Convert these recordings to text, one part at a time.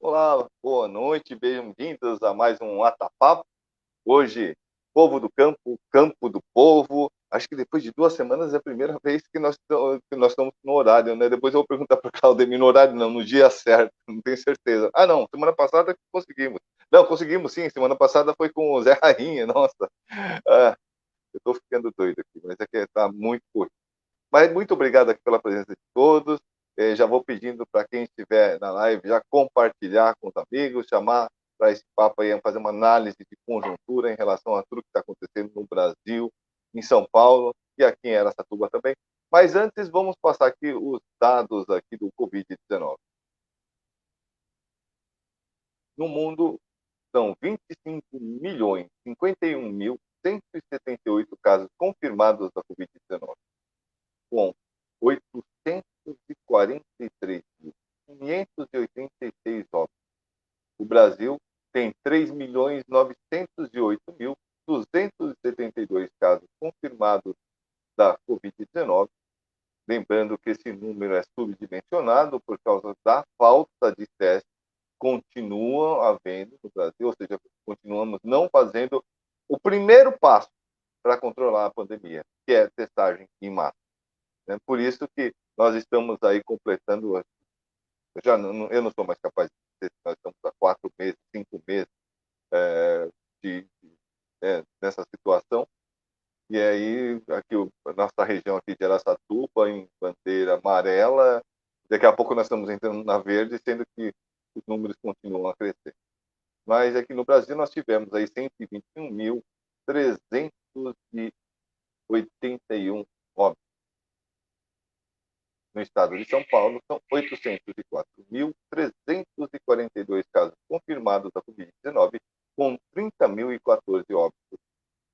Olá, boa noite, bem-vindos a mais um Atapapo. Hoje, povo do campo, campo do povo. Acho que depois de 2 semanas é a primeira vez que nós estamos no horário, né? Depois eu vou perguntar para o Claudemir no horário, não, no dia certo, não tenho certeza. Ah, não, semana passada conseguimos. Não, conseguimos sim, semana passada foi com o Zé Rainha, nossa. Ah, eu estou ficando doido aqui, mas é que está muito corrido. Mas muito obrigado aqui pela presença de todos. Já vou pedindo para quem estiver na live já compartilhar com os amigos, chamar para esse papo aí, fazer uma análise de conjuntura em relação a tudo que está acontecendo no Brasil, em São Paulo e aqui em Araçatuba também. Mas antes, vamos passar aqui os dados aqui do Covid-19. No mundo, são 25 milhões, 51.178 casos confirmados da Covid-19, com 843.586 óbitos. O Brasil tem 3.908.272 casos confirmados da Covid-19. Lembrando que esse número é subdimensionado por causa da falta de testes continuam havendo no Brasil, ou seja, continuamos não fazendo o primeiro passo para controlar a pandemia, que é testagem em massa. Né? Por isso que nós estamos aí completando, eu não sou mais capaz de dizer que nós estamos há 4 meses, 5 meses nessa situação, e aí aqui a nossa região aqui de Araçatuba, em bandeira amarela, daqui a pouco nós estamos entrando na verde, sendo que os números continuam a crescer. Mas aqui no Brasil nós tivemos aí 121.381 óbitos. No estado de São Paulo, são 804.342 casos confirmados da Covid-19, com 30.014 óbitos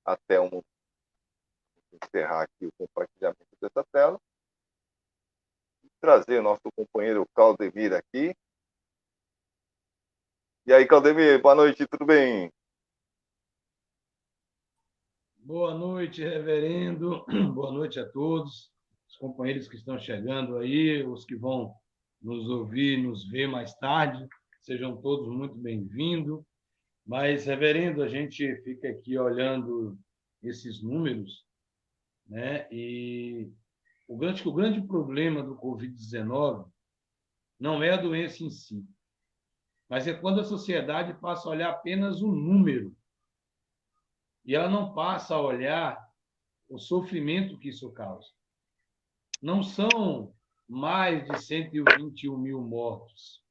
até o momento. Vou encerrar aqui o compartilhamento dessa tela. Trazer o nosso companheiro Claudemir aqui. E aí, Claudemir, boa noite, tudo bem? Boa noite, reverendo. Boa noite a todos, os companheiros que estão chegando aí, os que vão nos ouvir, nos ver mais tarde. Sejam todos muito bem-vindos. Mas, reverendo, a gente fica aqui olhando esses números, né? E o grande problema do Covid-19 não é a doença em si, mas é quando a sociedade passa a olhar apenas o número e ela não passa a olhar o sofrimento que isso causa. Não são mais de 121 mil mortos,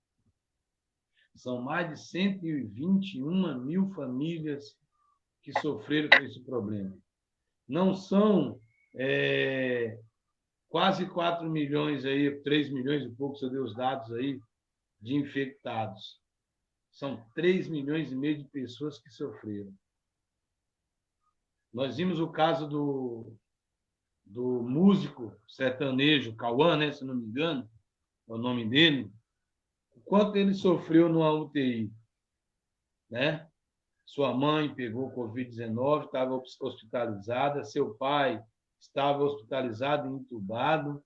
são mais de 121 mil famílias que sofreram com esse problema. Não são quase 4 milhões, aí, 3 milhões e pouco, se eu dei os dados aí, de infectados. São 3 milhões e meio de pessoas que sofreram. Nós vimos o caso do músico sertanejo, Cauã, né, se não me engano, é o nome dele, o quanto ele sofreu numa UTI, né? Sua mãe pegou Covid-19, estava hospitalizada, seu pai estava hospitalizado e entubado,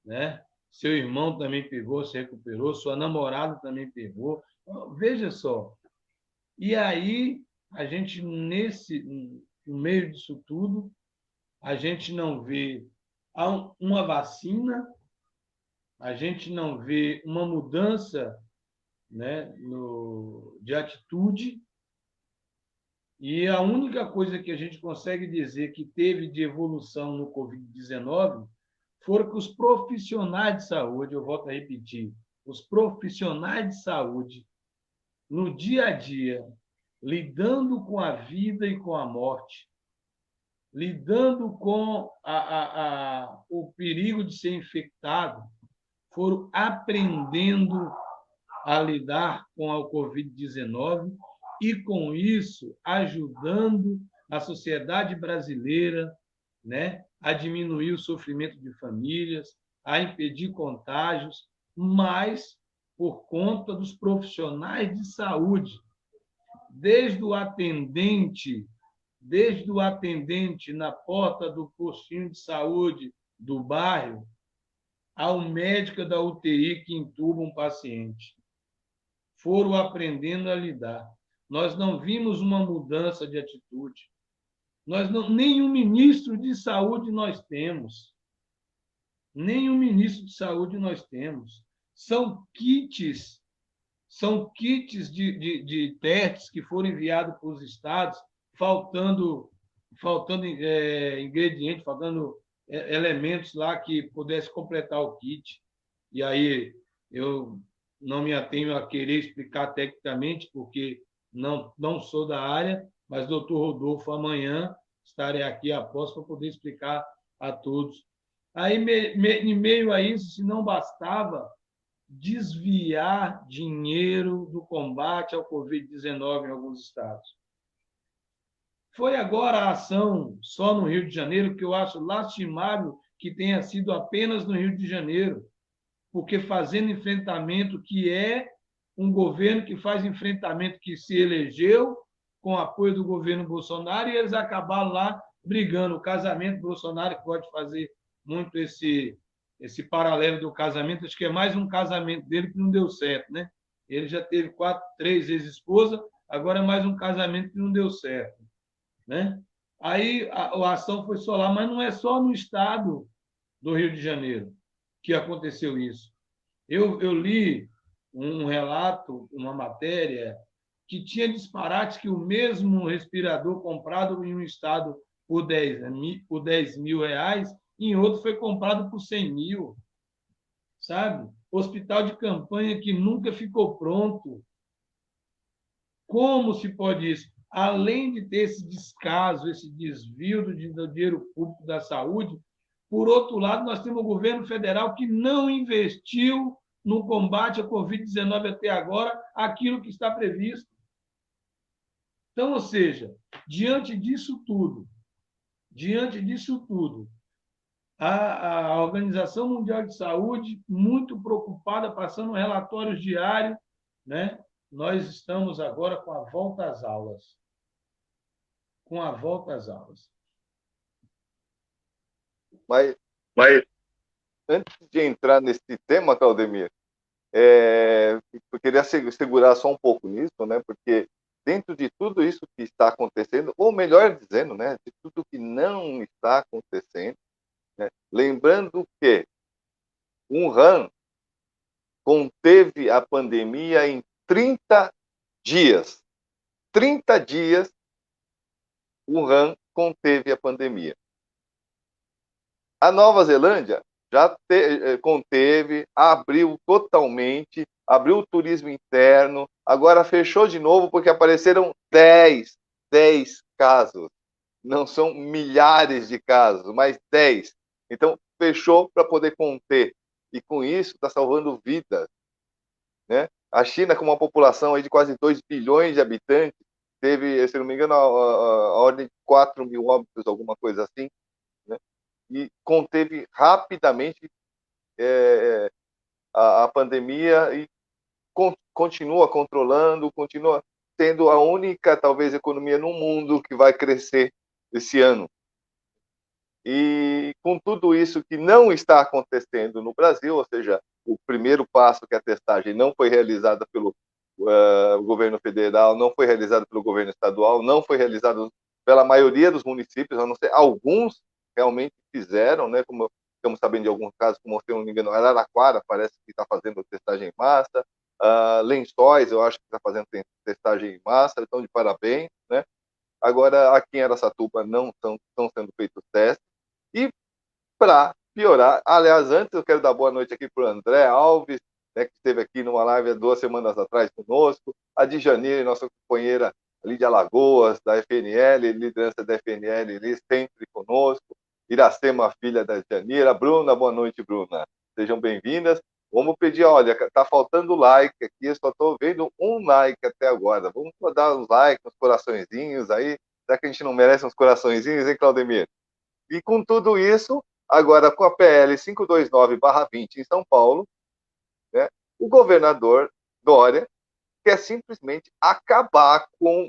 né? Seu irmão também pegou, se recuperou, sua namorada também pegou. Veja só. E aí, a gente, no meio disso tudo, a gente não vê uma vacina, a gente não vê uma mudança, né, de atitude, e a única coisa que a gente consegue dizer que teve de evolução no Covid-19 foram que os profissionais de saúde, eu volto a repetir, os profissionais de saúde, no dia a dia, lidando com a vida e com a morte, lidando com o perigo de ser infectado, foram aprendendo a lidar com a Covid-19 e, com isso, ajudando a sociedade brasileira, né, a diminuir o sofrimento de famílias, a impedir contágios, mas por conta dos profissionais de saúde, desde o atendente, desde o atendente na porta do postinho de saúde do bairro, ao médico da UTI que intuba um paciente. foram aprendendo a lidar. Nós não vimos uma mudança de atitude. Nós não, nenhum ministro de saúde nós temos. Nenhum ministro de saúde nós temos. São kits de testes que foram enviados para os estados, faltando ingredientes, faltando elementos lá que pudesse completar o kit. E aí eu não me atenho a querer explicar tecnicamente, porque não sou da área, mas doutor Rodolfo, amanhã estarei aqui após para poder explicar a todos. Aí, em meio a isso, se não bastava desviar dinheiro do combate ao Covid-19 em alguns estados. Foi agora a ação só no Rio de Janeiro, que eu acho lastimável que tenha sido apenas no Rio de Janeiro, porque fazendo enfrentamento, que é um governo que faz enfrentamento, que se elegeu com apoio do governo Bolsonaro, e eles acabaram lá brigando. O casamento Bolsonaro, que pode fazer muito esse paralelo do casamento, acho que é mais um casamento dele que não deu certo, né? Ele já teve 3 ex-esposas, agora é mais um casamento que não deu certo, né? Aí a ação foi só lá, mas não é só no estado do Rio de Janeiro que aconteceu isso. Eu li um relato, uma matéria, que tinha disparates que o mesmo respirador comprado em um estado por 10 mil reais, em outro foi comprado por 100 mil, sabe? Hospital de campanha que nunca ficou pronto. Como se pode isso? Além de ter esse descaso, esse desvio do dinheiro público da saúde, por outro lado, nós temos o governo federal que não investiu no combate à Covid-19 até agora aquilo que está previsto. Então, ou seja, diante disso tudo, a Organização Mundial de Saúde, muito preocupada, passando relatórios diários, né? Nós estamos agora com a volta às aulas. Mas antes de entrar nesse tema, Claudemir, eu queria segurar só um pouco nisso, né? Porque dentro de tudo isso que está acontecendo, ou melhor dizendo, né, de tudo que não está acontecendo, né, lembrando que Wuhan conteve a pandemia em 30 dias. 30 dias, Wuhan conteve a pandemia. A Nova Zelândia já conteve, abriu totalmente, abriu o turismo interno, agora fechou de novo porque apareceram 10 casos. Não são milhares de casos, mas 10. Então, fechou para poder conter. E com isso, está salvando vidas. Né? A China, com uma população aí de quase 2 bilhões de habitantes, teve, se não me engano, a ordem de 4 mil óbitos, alguma coisa assim, né? E conteve rapidamente a pandemia e continua controlando, continua sendo a única, talvez, economia no mundo que vai crescer esse ano. E com tudo isso que não está acontecendo no Brasil, ou seja, o primeiro passo, que é a testagem, não foi realizada pelo governo federal, não foi realizada pelo governo estadual, não foi realizada pela maioria dos municípios, a não ser alguns realmente fizeram, né? Como estamos sabendo de alguns casos, como, se não me engano, Araraquara parece que está fazendo testagem em massa, Lençóis, eu acho que está fazendo testagem em massa, então de parabéns, né? Agora, aqui em Araçatuba não estão sendo feitos testes. E para piorar, aliás, antes eu quero dar boa noite aqui para o André Alves, né, que esteve aqui numa live há 2 semanas atrás conosco, a Djanire, nossa companheira ali de Alagoas, da FNL, liderança da FNL, ali, sempre conosco, Iracema, filha da Djanire, a Bruna, boa noite, Bruna, sejam bem-vindas. Vamos pedir, olha, tá faltando like aqui, eu só estou vendo um like até agora, vamos dar uns likes, uns coraçõezinhos aí, será que a gente não merece uns coraçõezinhos, hein, Claudemir? E com tudo isso, agora com a PL 529/20 em São Paulo, né, o governador Dória quer simplesmente acabar com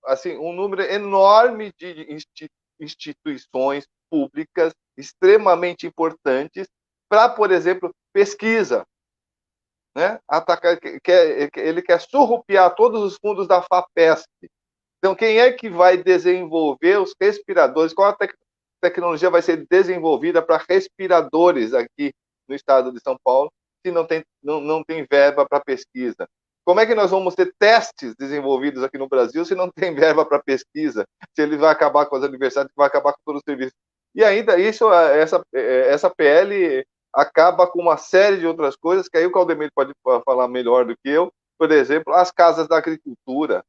assim, um número enorme de instituições públicas extremamente importantes para, por exemplo, pesquisa. né? Atacar, ele quer surrupiar todos os fundos da FAPESP. Então, quem é que vai desenvolver os respiradores? Qual a tecnologia vai ser desenvolvida para respiradores aqui no estado de São Paulo, se não tem verba para pesquisa? Como é que nós vamos ter testes desenvolvidos aqui no Brasil se não tem verba para pesquisa? Se ele vai acabar com as universidades, vai acabar com todo o serviço. E ainda essa PL acaba com uma série de outras coisas, que aí o Claudemir pode falar melhor do que eu. Por exemplo, as casas da agricultura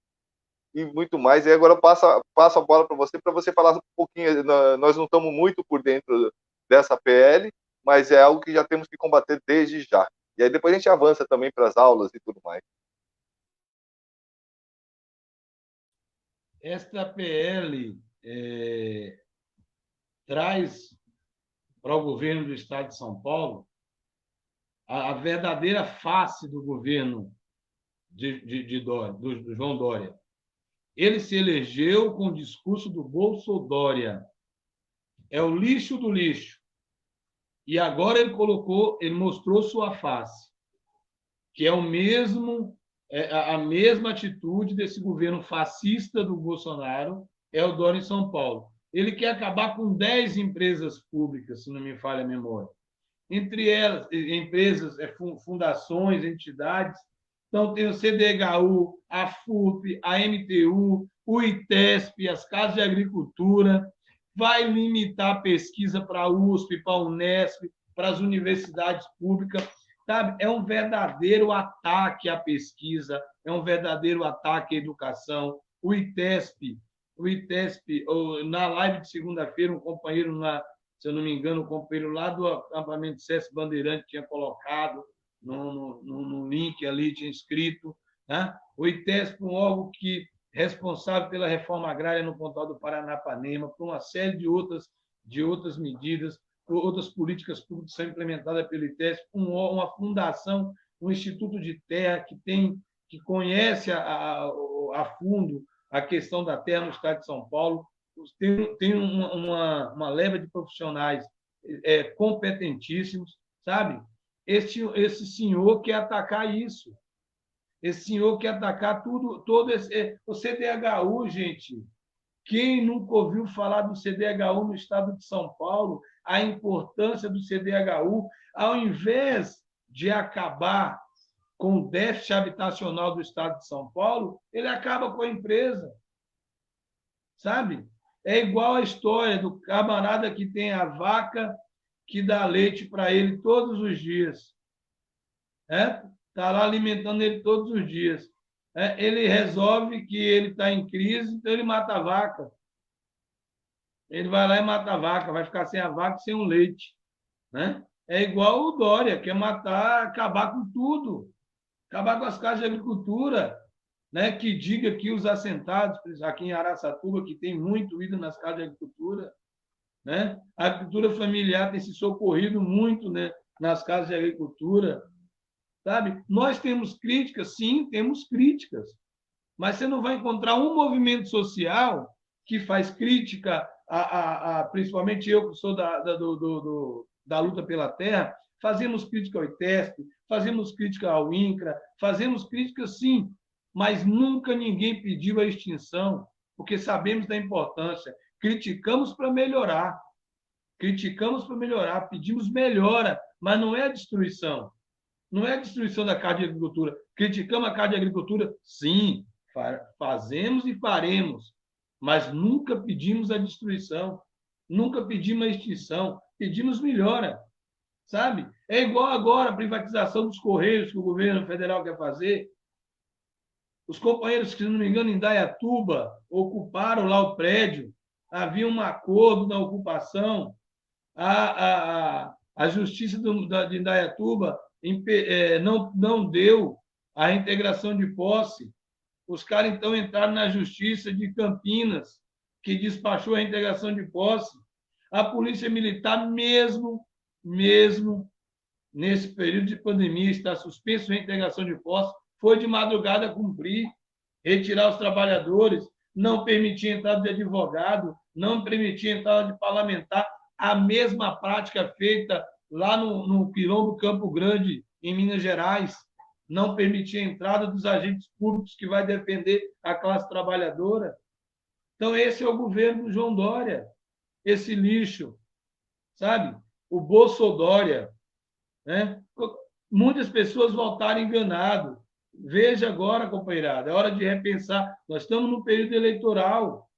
e muito mais. E agora eu passo a bola para você falar um pouquinho. Nós não estamos muito por dentro dessa PL, mas é algo que já temos que combater desde já. E aí depois a gente avança também para as aulas e tudo mais. Esta PL traz para o governo do Estado de São Paulo a verdadeira face do governo do João Dória. Ele se elegeu com o discurso do Bolsodória. É o lixo do lixo. E agora ele mostrou sua face, que é a mesma atitude desse governo fascista do Bolsonaro, é o Dória em São Paulo. Ele quer acabar com 10 empresas públicas, se não me falha a memória. Entre elas, empresas, fundações, entidades. Então, tem o CDHU, a FUP, a MTU, o ITESP, as casas de agricultura. Vai limitar a pesquisa para a USP, para a Unesp, para as universidades públicas. Sabe? É um verdadeiro ataque à pesquisa, é um verdadeiro ataque à educação. O ITESP, na live de segunda-feira, um companheiro, se eu não me engano, um companheiro lá do acampamento SESC Bandeirante tinha colocado no link ali, tinha escrito. Né? O ITESP, um órgão responsável pela reforma agrária no Pontal do Paranapanema, por uma série de outras medidas, outras políticas públicas são implementadas pelo ITESP, uma fundação, um instituto de terra que conhece a fundo a questão da terra no estado de São Paulo, tem uma leva de profissionais competentíssimos, sabe? Esse senhor quer atacar isso. Esse senhor quer atacar todo o CDHU, gente. Quem nunca ouviu falar do CDHU no estado de São Paulo, a importância do CDHU, ao invés de acabar com o déficit habitacional do estado de São Paulo, ele acaba com a empresa. Sabe? É igual a história do camarada que tem a vaca que dá leite para ele todos os dias. Está lá alimentando ele todos os dias. Ele resolve que ele está em crise, então ele mata a vaca. Ele vai lá e mata a vaca, vai ficar sem a vaca e sem o leite. Né? É igual o Dória, quer matar, acabar com tudo. Acabar com as casas de agricultura. Né, que diga que os assentados, aqui em Araçatuba, que tem muito ido nas casas de agricultura, né? A agricultura familiar tem se socorrido muito, né, nas casas de agricultura. Sabe? Nós temos críticas, sim, temos críticas, mas você não vai encontrar um movimento social que faz crítica, principalmente eu, que sou da luta pela terra, fazemos crítica ao ITESP, fazemos crítica ao INCRA, fazemos crítica, sim, mas nunca ninguém pediu a extinção, porque sabemos da importância. Criticamos para melhorar, pedimos melhora, mas não é a destruição. Não é a destruição da casa de agricultura. Criticamos a casa de agricultura? Sim, fazemos e faremos, mas nunca pedimos a destruição, nunca pedimos a extinção, pedimos melhora. Sabe? É igual agora a privatização dos Correios que o governo federal quer fazer. Os companheiros, se não me engano, em Indaiatuba, ocuparam lá o prédio, havia um acordo na ocupação, a Justiça de Indaiatuba não deu a reintegração de posse. Os caras, então, entraram na Justiça de Campinas, que despachou a reintegração de posse. A Polícia Militar, mesmo nesse período de pandemia, está suspenso a reintegração de posse, foi de madrugada cumprir, retirar os trabalhadores, não permitir a entrada de advogado, não permitir a entrada de parlamentar, a mesma prática feita lá no Quilombo Campo Grande, em Minas Gerais. não permitir a entrada dos agentes públicos que vai defender a classe trabalhadora. Então, esse é o governo do João Dória, esse lixo, sabe? O Bolsodória, né? Muitas pessoas voltaram enganadas. Veja agora, companheirada, é hora de repensar. Nós estamos no período eleitoral.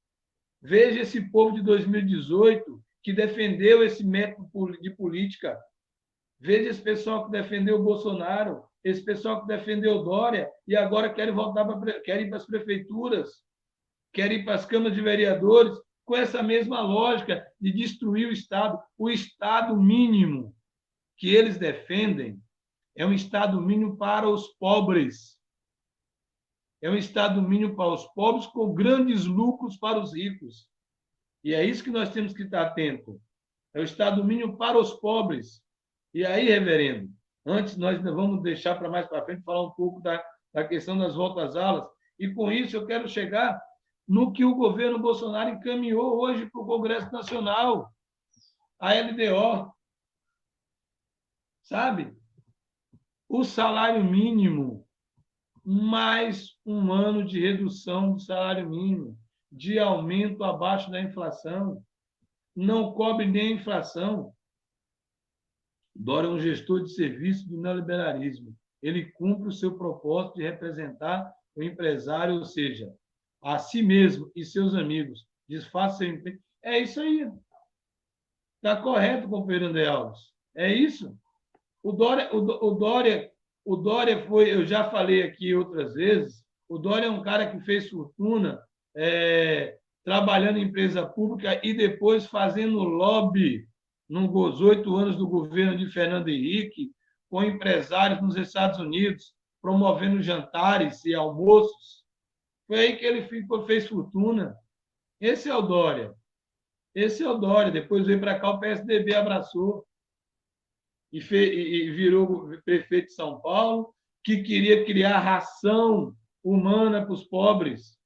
Veja esse povo de 2018 que defendeu esse método de política. Veja esse pessoal que defendeu o Bolsonaro, esse pessoal que defendeu o Dória e agora querem voltar querem ir para as prefeituras, querem ir para as câmaras de vereadores com essa mesma lógica de destruir o Estado. O Estado mínimo que eles defendem é um Estado mínimo para os pobres. É um Estado mínimo para os pobres com grandes lucros para os ricos. E é isso que nós temos que estar atento. É o Estado mínimo para os pobres. E aí, reverendo, antes nós vamos deixar para mais para frente falar um pouco da questão das voltas às aulas. E com isso eu quero chegar no que o governo Bolsonaro encaminhou hoje para o Congresso Nacional, a LDO, sabe? O salário mínimo, mais um ano de redução do salário mínimo, de aumento abaixo da inflação, não cobre nem a inflação. Dória é um gestor de serviço do neoliberalismo. Ele cumpre o seu propósito de representar o empresário, ou seja, a si mesmo e seus amigos. Desfaça seu emprego. É isso aí. Está correto, companheiro André Alves. É isso. O Dória foi, eu já falei aqui outras vezes, o Dória é um cara que fez fortuna trabalhando em empresa pública e depois fazendo lobby nos 8 anos do governo de Fernando Henrique, com empresários nos Estados Unidos, promovendo jantares e almoços. Foi aí que ele fez fortuna. Esse é o Dória. Esse é o Dória. Depois veio para cá, o PSDB abraçou e virou prefeito de São Paulo, que queria criar ração humana para os pobres.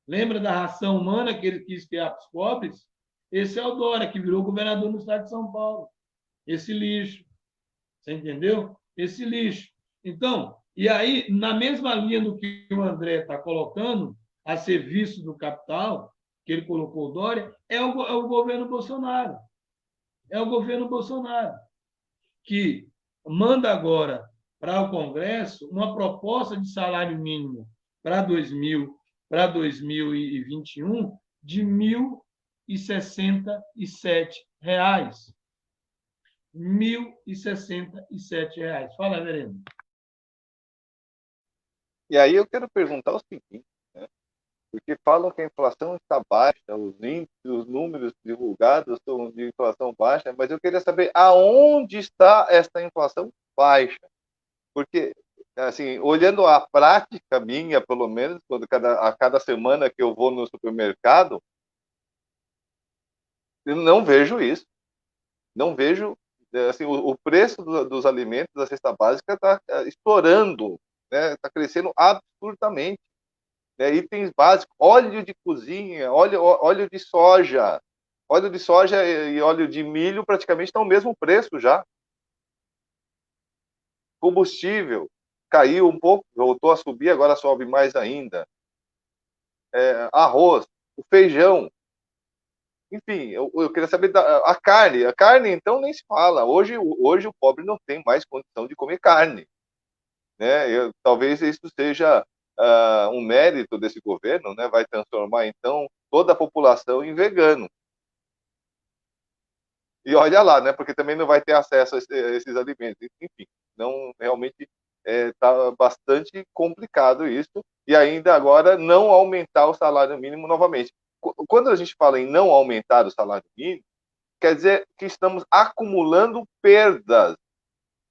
Lembra da ração humana que ele quis criar para os pobres? Esse é o Dória, que virou governador no estado de São Paulo. Esse lixo. Você entendeu? Esse lixo. Então, e aí, na mesma linha do que o André está colocando, a serviço do capital, que ele colocou o Dória, é o governo Bolsonaro. É o governo Bolsonaro que manda agora para o Congresso uma proposta de salário mínimo para 2021 de R$ 1.067. R$ 1.067. Fala, Vereno. E aí eu quero perguntar o seguinte, né? Porque falam que a inflação está baixa, os índices, os números divulgados são de inflação baixa, mas eu queria saber aonde está essa inflação baixa. Porque, assim, olhando a prática minha, pelo menos, a cada semana que eu vou no supermercado, eu não vejo isso. Não vejo, assim, o preço dos alimentos, da cesta básica está estourando, né? Está crescendo absurdamente. Né? Itens básicos, óleo de cozinha, óleo de soja. Óleo de soja e óleo de milho praticamente estão o mesmo preço já. Combustível caiu um pouco, voltou a subir, agora sobe mais ainda. Arroz, o feijão, enfim, eu queria saber a carne. A carne, então, nem se fala. Hoje o pobre não tem mais condição de comer carne. Né? Talvez isso seja um mérito desse governo, né? Vai transformar, então, toda a população em vegano. E olha lá, né? Porque também não vai ter acesso a esses alimentos. Enfim, não realmente está bastante complicado isso. E ainda agora não aumentar o salário mínimo novamente. Quando a gente fala em não aumentar o salário mínimo, quer dizer que estamos acumulando perdas.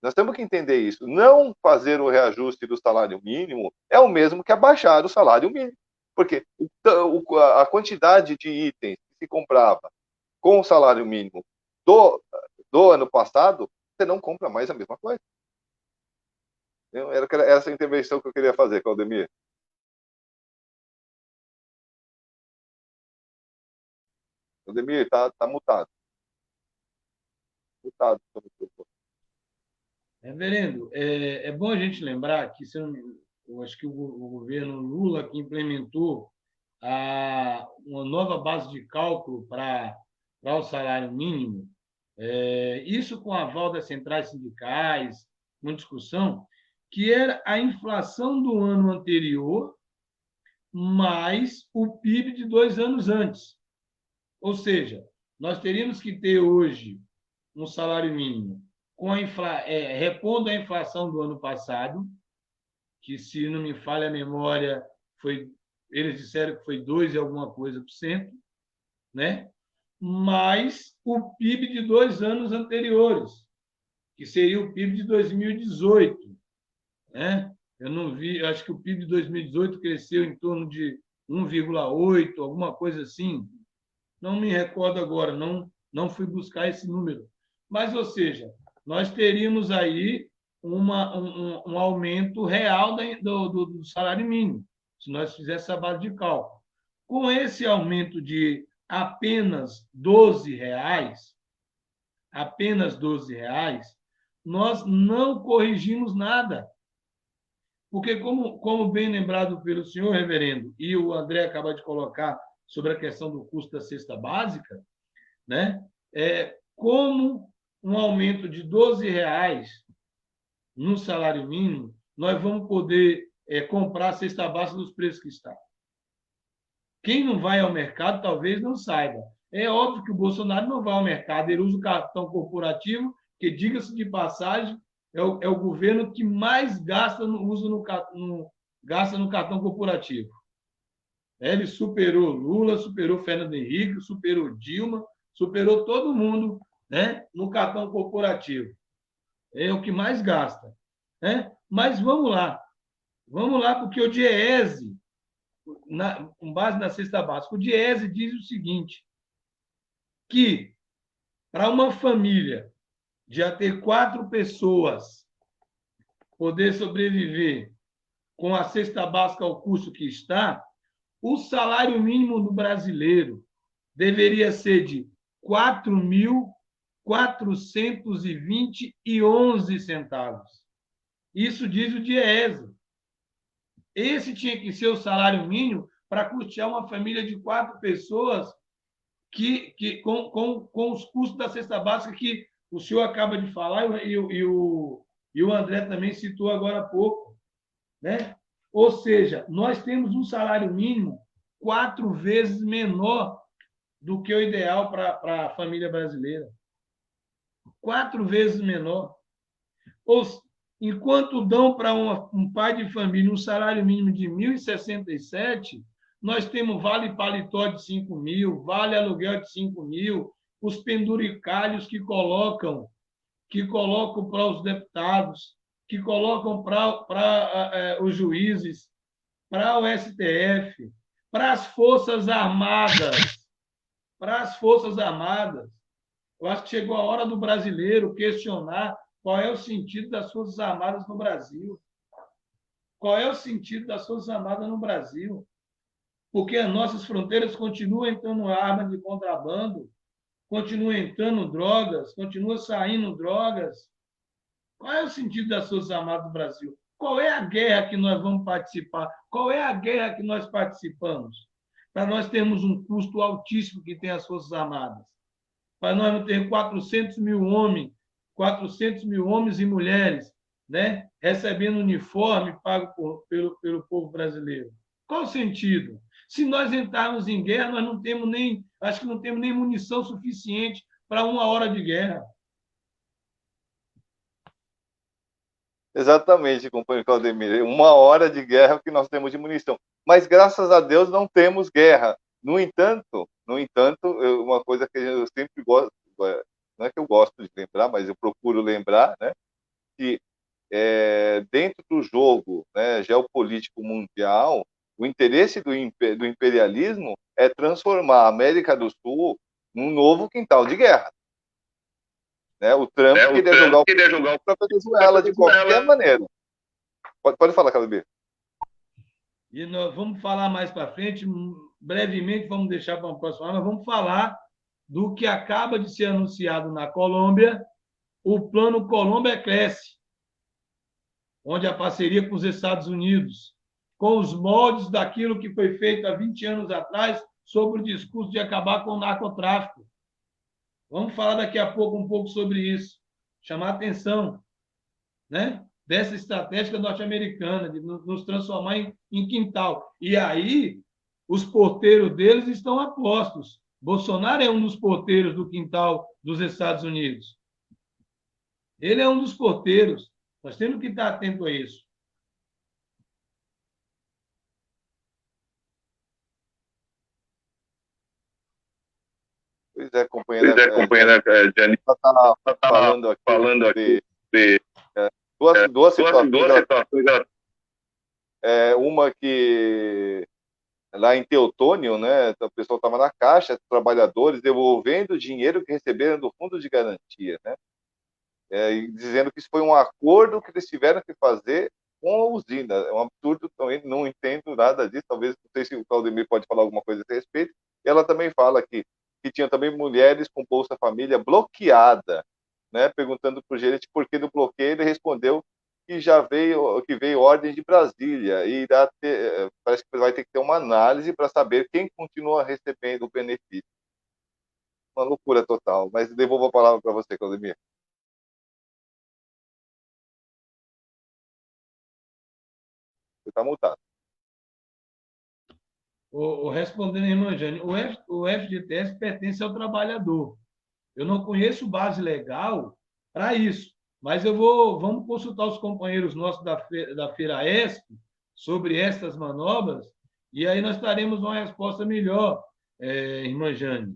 Nós temos que entender isso. Não fazer o reajuste do salário mínimo é o mesmo que abaixar o salário mínimo. Porque a quantidade de itens que se comprava com o salário mínimo do ano passado, você não compra mais a mesma coisa. Era essa intervenção que eu queria fazer, Claudemir. Claudemir, tá mutado. Mutado. Reverendo, é bom a gente lembrar que eu acho que o governo Lula que implementou uma nova base de cálculo para o salário mínimo, isso com o aval das centrais sindicais, uma discussão, que era a inflação do ano anterior mais o PIB de 2 anos antes. Ou seja, nós teríamos que ter hoje um salário mínimo repondo a inflação do ano passado, que, se não me falha a memória, eles disseram que foi 2 e alguma coisa por cento, né? Mais o PIB de 2 anos anteriores, que seria o PIB de 2018. Né? Eu não vi, eu acho que o PIB de 2018 cresceu em torno de 1,8, alguma coisa assim. Não me recordo agora, não fui buscar esse número. Mas, ou seja, nós teríamos aí um aumento real do salário mínimo, se nós fizéssemos a base de cálculo. Com esse aumento de apenas R$ 12, nós não corrigimos nada. Porque, como bem lembrado pelo senhor, reverendo, e o André acaba de colocar sobre a questão do custo da cesta básica, né? Como um aumento de R$ 12 no salário mínimo, nós vamos poder comprar a cesta básica dos preços que está. Quem não vai ao mercado talvez não saiba. É óbvio que o Bolsonaro não vai ao mercado, ele usa o cartão corporativo, que, diga-se de passagem, é o governo que mais gasta gasta no cartão corporativo. Ele superou Lula, superou Fernando Henrique, superou Dilma, superou todo mundo, né, no cartão corporativo. É o que mais gasta. Né? Mas vamos lá, porque o Diese, com base na cesta básica, o Diese diz o seguinte, que para uma família de até 4 pessoas poder sobreviver com a cesta básica ao custo que está, o salário mínimo do brasileiro deveria ser de R$ 4.420,11. Isso diz o Diese. Esse tinha que ser o salário mínimo para custear uma família de 4 pessoas com os custos da cesta básica que o senhor acaba de falar e o André também citou agora há pouco. Né? Ou seja, nós temos um salário mínimo 4 vezes menor do que o ideal para a família brasileira. 4 vezes menor. Enquanto dão para um pai de família um salário mínimo de 1.067, nós temos vale paletó de 5.000, vale aluguel de 5.000, os penduricalhos que colocam para os deputados, que colocam para os juízes, para o STF, para as Forças Armadas. Eu acho que chegou a hora do brasileiro questionar qual é o sentido das Forças Armadas no Brasil. Qual é o sentido das Forças Armadas no Brasil? Porque as nossas fronteiras continuam entrando armas de contrabando, continuam entrando drogas, continuam saindo drogas. Qual é o sentido das Forças Armadas do Brasil? Qual é a guerra que nós vamos participar? Qual é a guerra que nós participamos? Para nós termos um custo altíssimo que tem as Forças Armadas. Para nós não termos 400 mil homens e mulheres, né, recebendo uniforme pago pelo povo brasileiro. Qual o sentido? Se nós entrarmos em guerra, nós não temos acho que não temos nem munição suficiente para 1 hora de guerra. Exatamente, companheiro Claudemir. 1 hora de guerra que nós temos de munição. Mas, graças a Deus, não temos guerra. No entanto, uma coisa que eu sempre gosto, não é que eu gosto de lembrar, mas eu procuro lembrar, né, que dentro do jogo, né, geopolítico mundial, o interesse do imperialismo é transformar a América do Sul num novo quintal de guerra. Né? O Trump queria jogar o para a Venezuela de qualquer maneira. Pode falar, Caleb. E nós vamos falar mais para frente, brevemente, vamos deixar para uma próxima, mas vamos falar do que acaba de ser anunciado na Colômbia, o Plano Colômbia Cresce, onde a parceria com os Estados Unidos, com os moldes daquilo que foi feito há 20 anos atrás sobre o discurso de acabar com o narcotráfico. Vamos falar daqui a pouco um pouco sobre isso, chamar a atenção, né, dessa estratégia norte-americana de nos transformar em quintal. E aí, os porteiros deles estão a postos. Bolsonaro é um dos porteiros do quintal dos Estados Unidos. Ele é um dos porteiros. Nós temos que estar atentos a isso. Pois é, companheira Jane, está falando aqui de duas situações. Uma que lá em Teotônio, né, o pessoal estava na caixa, trabalhadores devolvendo o dinheiro que receberam do fundo de garantia, né, e dizendo que isso foi um acordo que eles tiveram que fazer com a usina. É um absurdo, também não entendo nada disso, talvez, não sei se o Claudemir pode falar alguma coisa a respeito. E ela também fala que tinha também mulheres com Bolsa Família bloqueada, né, perguntando para o gerente por que do bloqueio, ele respondeu que veio ordem de Brasília e parece que vai ter que ter uma análise para saber quem continua recebendo o benefício. Uma loucura total. Mas devolvo a palavra para você, Claudemir. Você está multado. Respondendo a irmã Jane, o FGTS pertence ao trabalhador. Eu não conheço base legal para isso, mas vamos consultar os companheiros nossos da Feira ESP sobre estas manobras e aí nós daremos uma resposta melhor, irmã Jane,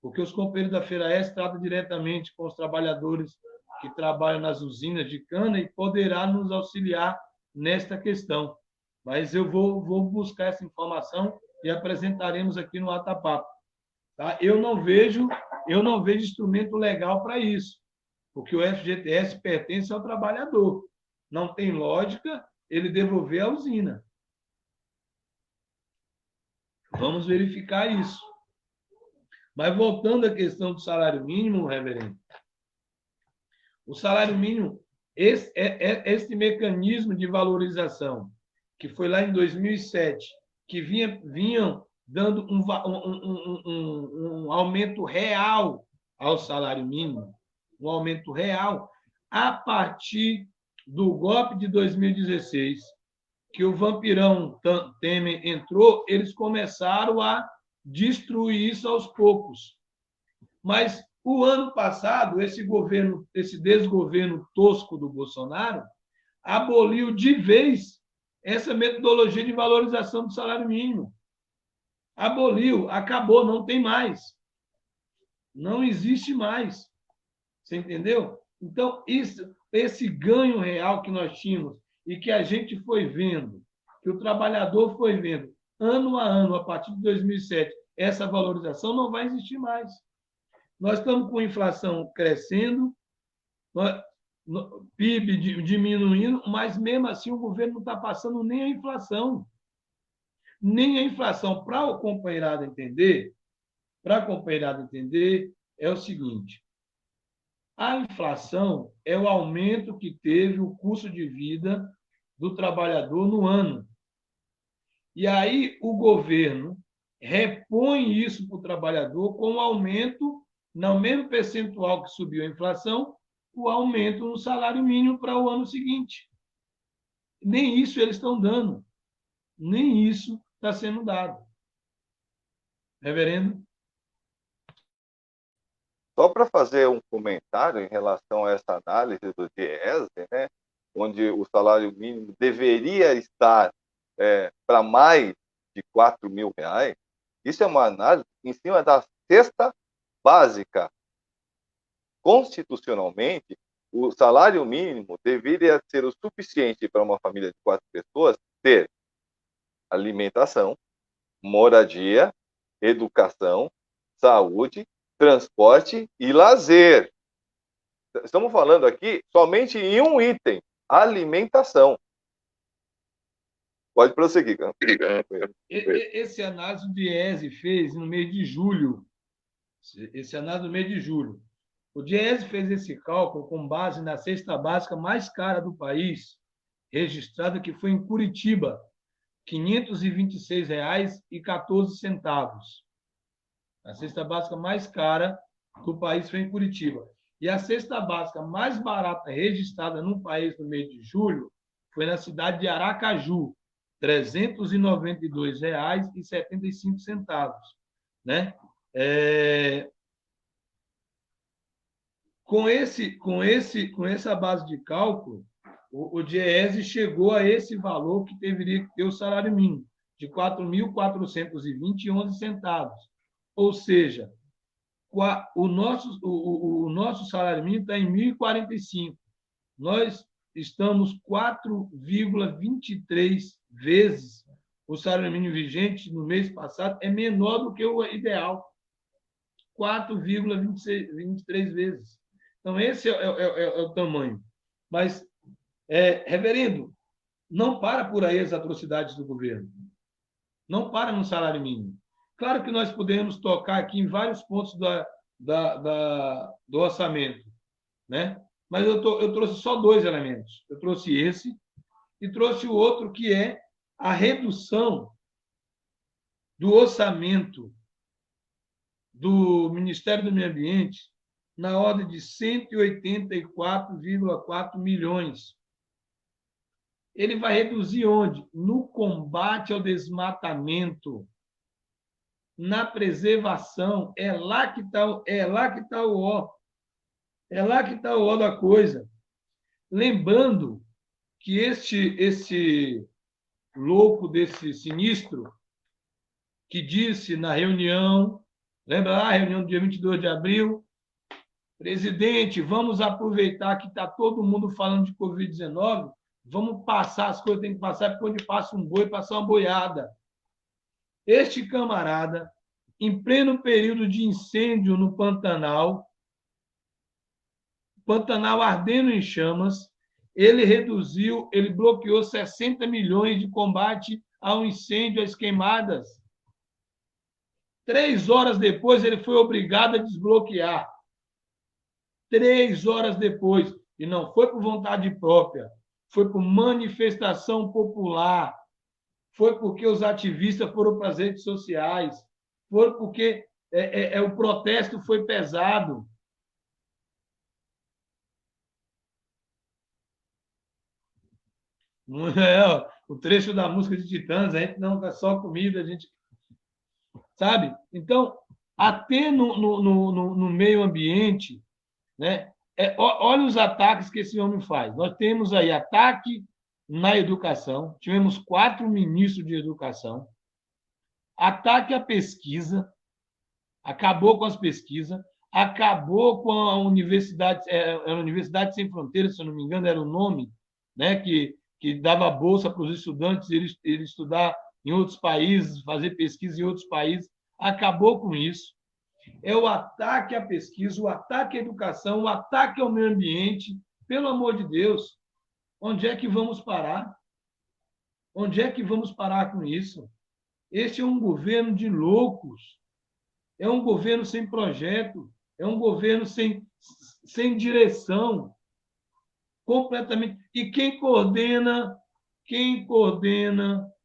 porque os companheiros da Feira ESP tratam diretamente com os trabalhadores que trabalham nas usinas de cana e poderá nos auxiliar nesta questão. Mas eu vou buscar essa informação e apresentaremos aqui no Atapapo. Tá? Eu não vejo instrumento legal para isso, porque o FGTS pertence ao trabalhador. Não tem lógica ele devolver a usina. Vamos verificar isso. Mas voltando à questão do salário mínimo, reverendo, o salário mínimo, esse mecanismo de valorização, que foi lá em 2007, que vinham dando um aumento real ao salário mínimo, um aumento real, a partir do golpe de 2016, que o vampirão Temer entrou, eles começaram a destruir isso aos poucos. Mas o ano passado, esse desgoverno tosco do Bolsonaro aboliu de vez essa metodologia de valorização do salário mínimo. Aboliu, acabou, não tem mais. Não existe mais. Você entendeu? Então, esse ganho real que nós tínhamos e que a gente foi vendo, que o trabalhador foi vendo, ano a ano, a partir de 2007, essa valorização não vai existir mais. Nós estamos com inflação crescendo, PIB diminuindo, mas mesmo assim o governo não está passando nem a inflação. Nem a inflação. Para a companheirada entender, é o seguinte: a inflação é o aumento que teve o custo de vida do trabalhador no ano. E aí o governo repõe isso para o trabalhador com o aumento, no mesmo percentual que subiu a inflação, o aumento no salário mínimo para o ano seguinte. Nem isso eles estão dando. Nem isso está sendo dado. Reverendo? Só para fazer um comentário em relação a essa análise do DIEESE, né, onde o salário mínimo deveria estar para mais de R$ 4.000, isso é uma análise em cima da cesta básica. Constitucionalmente, o salário mínimo deveria ser o suficiente para uma família de 4 pessoas ter alimentação, moradia, educação, saúde, transporte e lazer. Estamos falando aqui somente em um item: alimentação. Pode prosseguir. Esse análise do DIEESE fez no mês de julho. O DIEESE fez esse cálculo com base na cesta básica mais cara do país, registrada, que foi em Curitiba, R$ 526,14. A cesta básica mais cara do país foi em Curitiba. E a cesta básica mais barata registrada no país no mês de julho foi na cidade de Aracaju, R$ 392,75, né? Com essa base de cálculo, o DIEESE chegou a esse valor que deveria ter o salário mínimo, de R$ 4.420,11. Ou seja, o nosso salário mínimo está em 1.045. Nós estamos 4,23 vezes o salário mínimo vigente no mês passado, é menor do que o ideal, 4,23 vezes. Então, esse é o tamanho. Mas, reverendo, não para por aí as atrocidades do governo. Não para no salário mínimo. Claro que nós podemos tocar aqui em vários pontos do orçamento, né? Mas eu trouxe só 2 elementos. Eu trouxe esse e trouxe o outro, que é a redução do orçamento do Ministério do Meio Ambiente na ordem de 184,4 milhões. Ele vai reduzir onde? No combate ao desmatamento, na preservação. É lá que está o ó. É lá que está o ó da coisa. Lembrando que este louco desse sinistro, que disse na reunião, lembra lá, a reunião do dia 22 de abril, presidente, vamos aproveitar que está todo mundo falando de Covid-19, vamos passar as coisas que tem que passar, porque onde passa um boi, passa uma boiada. Este camarada, em pleno período de incêndio no Pantanal ardendo em chamas, ele bloqueou 60 milhões de combate ao incêndio, às queimadas. 3 horas depois, ele foi obrigado a desbloquear. 3 horas depois. E não foi por vontade própria, foi por manifestação popular, foi porque os ativistas foram para as redes sociais, foi porque o protesto foi pesado. O trecho da música de Titãs, a gente não é só comida, a gente. Sabe? Então, até no meio ambiente, né? Olha os ataques que esse homem faz. Nós temos aí ataque na educação, tivemos 4 ministros de educação, ataque à pesquisa, acabou com as pesquisas, acabou com a Universidade Sem Fronteiras, se eu não me engano, era o nome, né? que dava bolsa para os estudantes irem estudar em outros países, fazer pesquisa em outros países, acabou com isso. É o ataque à pesquisa, o ataque à educação, o ataque ao meio ambiente. Pelo amor de Deus, onde é que vamos parar? Onde é que vamos parar com isso? Este é um governo de loucos, é um governo sem projeto, é um governo sem direção, completamente. E quem coordena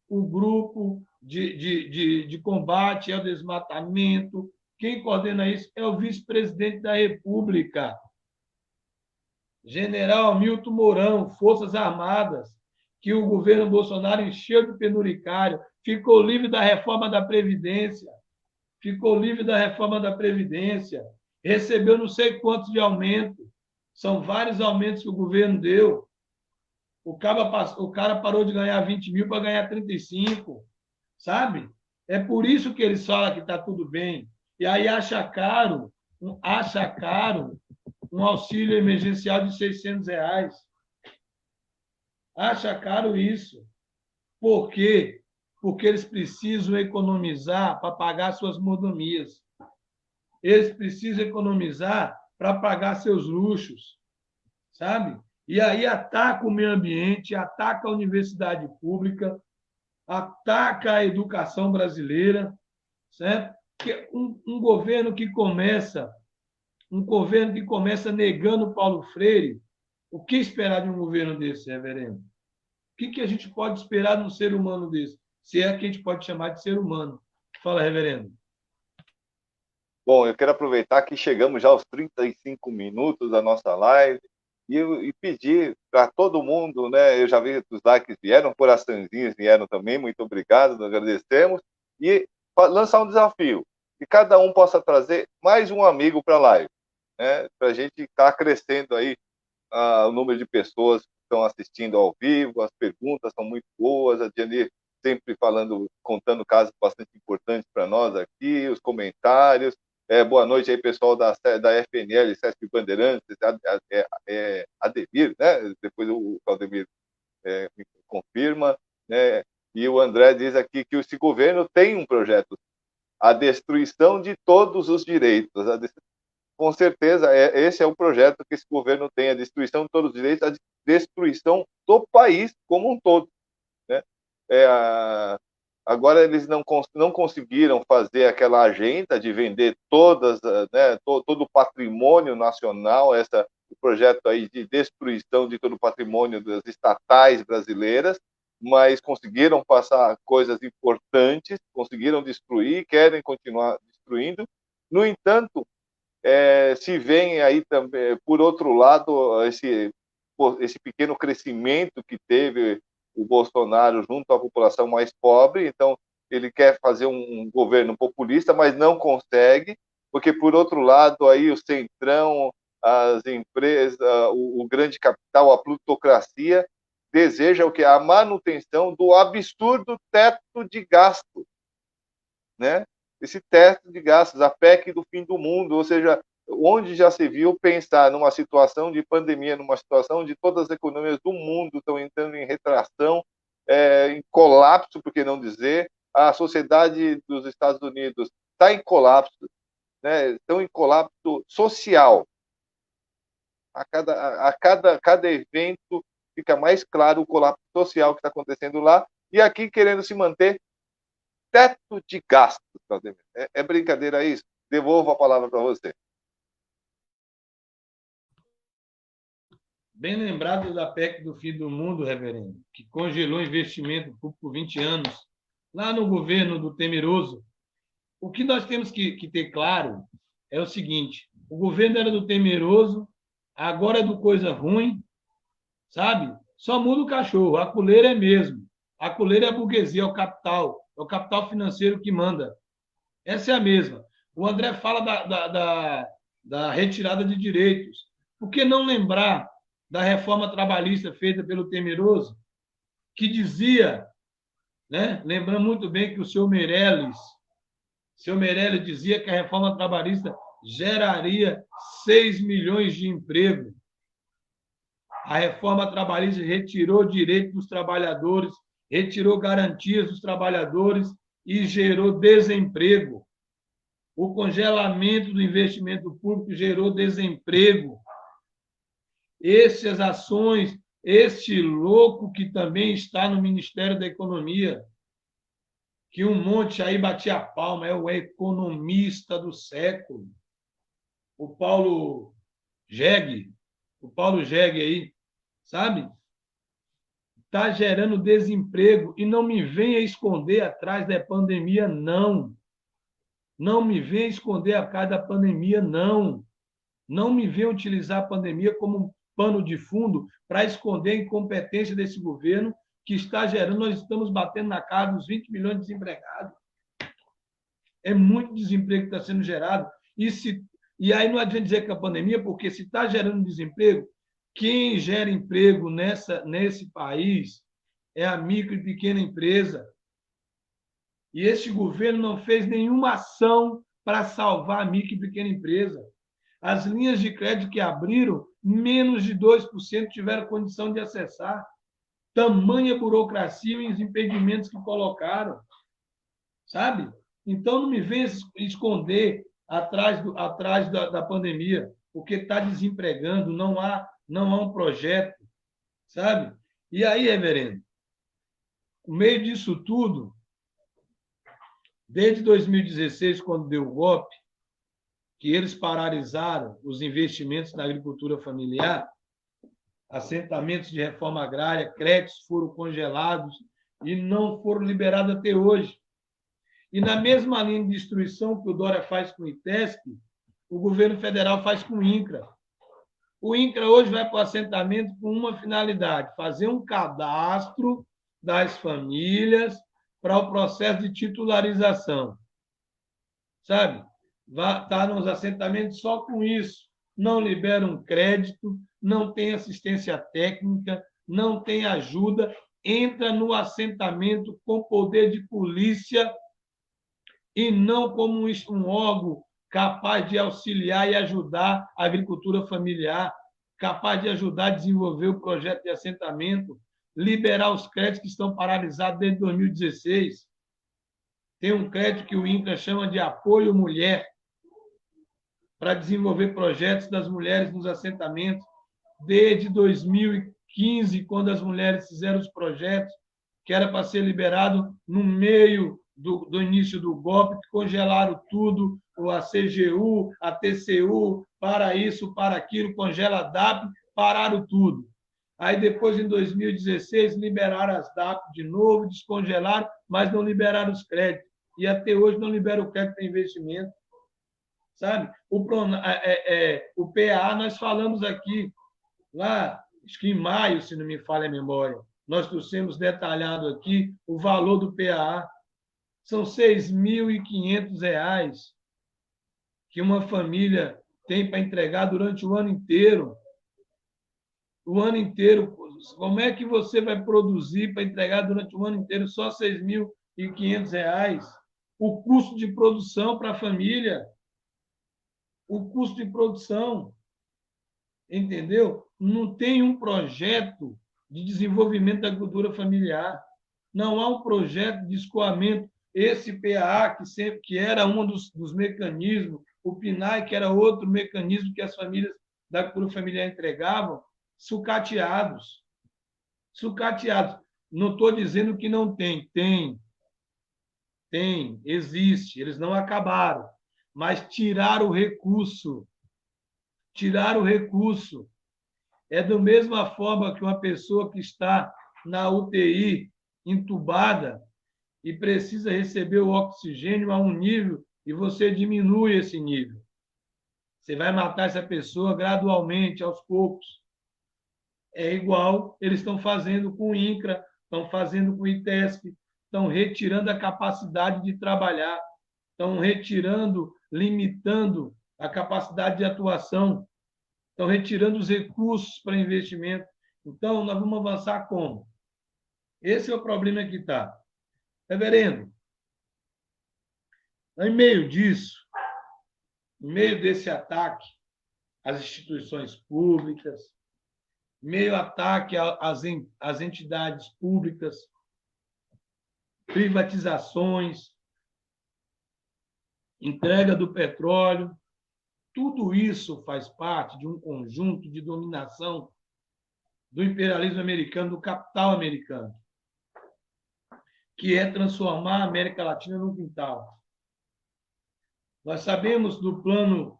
o grupo de combate ao desmatamento, quem coordena isso é o vice-presidente da República, General Hamilton Mourão, Forças Armadas, que o governo Bolsonaro encheu de penduricário, ficou livre da reforma da Previdência, recebeu não sei quantos de aumento, são vários aumentos que o governo deu. O cara parou de ganhar 20 mil para ganhar 35, sabe? É por isso que eles falam que está tudo bem. E aí acha caro um auxílio emergencial de R$ 600. Acha caro isso. Por quê? Porque eles precisam economizar para pagar suas mordomias. Eles precisam economizar para pagar seus luxos, sabe? E aí ataca o meio ambiente, ataca a universidade pública, ataca a educação brasileira, certo? Que um governo que começa negando Paulo Freire. O que esperar de um governo desse, reverendo? que a gente pode esperar de um ser humano desse? Se é que a gente pode chamar de ser humano. Fala, reverendo. Bom, eu quero aproveitar que chegamos já aos 35 minutos da nossa live e pedir para todo mundo, né? Eu já vi que os likes vieram, coraçõezinhos vieram também, muito obrigado, nós agradecemos. E lançar um desafio, que cada um possa trazer mais um amigo para a live, né? Para a gente estar crescendo aí o número de pessoas que estão assistindo ao vivo, as perguntas são muito boas, a Diane sempre falando, contando casos bastante importantes para nós aqui, os comentários. Boa noite aí, pessoal da FNL, Sesc Bandeirantes, Ademir, né? Depois o Ademir me confirma, né? E o André diz aqui que esse governo tem um projeto, a destruição de todos os direitos. Com certeza, esse é o projeto que esse governo tem, a destruição de todos os direitos, a destruição do país como um todo, né? É, agora eles não conseguiram fazer aquela agenda de vender né, todo o patrimônio nacional, o projeto aí de destruição de todo o patrimônio das estatais brasileiras, mas conseguiram passar coisas importantes, conseguiram destruir, querem continuar destruindo. No entanto, se vem aí também, por outro lado, esse pequeno crescimento que teve o Bolsonaro junto à população mais pobre. Então, ele quer fazer um governo populista, mas não consegue, porque, por outro lado, aí o centrão, as empresas, o grande capital, a plutocracia, deseja o que? A manutenção do absurdo teto de gasto, né? Esse teto de gastos, a PEC do fim do mundo, ou seja, onde já se viu pensar numa situação de pandemia, numa situação onde todas as economias do mundo estão entrando em retração, em colapso, por que não dizer, a sociedade dos Estados Unidos está em colapso, né? Estão em colapso social. Cada evento fica mais claro o colapso social que está acontecendo lá, e aqui querendo se manter teto de gastos. É brincadeira isso? Devolvo a palavra para você. Bem lembrado da PEC do fim do mundo, reverendo, que congelou investimento público por 20 anos, lá no governo do Temeroso. O que nós temos que ter claro é o seguinte: o governo era do Temeroso, agora é do Coisa Ruim, sabe? Só muda o cachorro, a coleira é mesmo. A coleira é a burguesia, é o capital financeiro que manda. Essa é a mesma. O André fala da retirada de direitos. Por que não lembrar da reforma trabalhista feita pelo Temeroso, que dizia, né, lembrando muito bem que o senhor Meirelles dizia que a reforma trabalhista geraria 6 milhões de empregos. A reforma trabalhista retirou direitos dos trabalhadores, retirou garantias dos trabalhadores e gerou desemprego. O congelamento do investimento público gerou desemprego. Essas ações, este louco que também está no Ministério da Economia, que um monte aí batia a palma, é o economista do século, o Paulo Jegue aí, sabe? Está gerando desemprego e não me venha esconder atrás da pandemia, não. Não me venha esconder atrás da pandemia, não. Não me venha utilizar a pandemia como um pano de fundo para esconder a incompetência desse governo que está gerando, nós estamos batendo na cara dos 20 milhões de desempregados. É muito desemprego que está sendo gerado. E aí não adianta dizer que é a pandemia, porque se está gerando desemprego, quem gera emprego nesse país é a micro e pequena empresa. E este governo não fez nenhuma ação para salvar a micro e pequena empresa. As linhas de crédito que abriram, menos de 2% tiveram condição de acessar. Tamanha burocracia e os impedimentos que colocaram, sabe? Então, não me venha esconder atrás da pandemia, porque está desempregando, não há um projeto, sabe? E aí, reverendo, no meio disso tudo, desde 2016, quando deu o golpe, que eles paralisaram os investimentos na agricultura familiar, assentamentos de reforma agrária, créditos foram congelados e não foram liberados até hoje. E na mesma linha de destruição que o Dória faz com o ITESP, o governo federal faz com o INCRA. O INCRA hoje vai para o assentamento com uma finalidade: fazer um cadastro das famílias para o processo de titularização. Sabe? Está nos assentamentos só com isso. Não liberam crédito, não tem assistência técnica, não tem ajuda, entra no assentamento com poder de polícia e não como um órgão capaz de auxiliar e ajudar a agricultura familiar, capaz de ajudar a desenvolver o projeto de assentamento, liberar os créditos que estão paralisados desde 2016. Tem um crédito que o INCRA chama de apoio mulher, para desenvolver projetos das mulheres nos assentamentos, desde 2015, quando as mulheres fizeram os projetos, que era para ser liberado no meio do início do golpe, que congelaram tudo, a CGU, a TCU, para isso, para aquilo, congela a DAP, pararam tudo. Aí depois, em 2016, liberaram as DAP de novo, descongelaram, mas não liberaram os créditos. E até hoje não liberam o crédito para investimento. Sabe? O PA, nós falamos aqui, lá, acho que em maio, se não me falha a memória, nós trouxemos detalhado aqui o valor do PA. São R$ 6.500 que uma família tem para entregar durante o ano inteiro. O ano inteiro, como é que você vai produzir para entregar durante o ano inteiro só R$ 6.500? O custo de produção para a família, o custo de produção, entendeu? Não tem um projeto de desenvolvimento da agricultura familiar, não há um projeto de escoamento. Esse PAA, que era um dos mecanismos, o PNAE, que era outro mecanismo que as famílias da agricultura familiar entregavam, sucateados. Sucateados. Não estou dizendo que não tem. Tem, existe. Eles não acabaram. Mas tiraram o recurso. Tiraram o recurso. É da mesma forma que uma pessoa que está na UTI, entubada, e precisa receber o oxigênio a um nível e você diminui esse nível. Você vai matar essa pessoa gradualmente, aos poucos. É igual eles estão fazendo com o INCRA, estão fazendo com o ITESP, estão retirando a capacidade de trabalhar, estão retirando, limitando a capacidade de atuação, estão retirando os recursos para investimento. Então, nós vamos avançar como? Esse é o problema que está. Reverendo, em meio disso, em meio desse ataque às instituições públicas, em meio ao ataque às entidades públicas, privatizações, entrega do petróleo, tudo isso faz parte de um conjunto de dominação do imperialismo americano, do capital americano, que é transformar a América Latina num quintal. Nós sabemos do plano,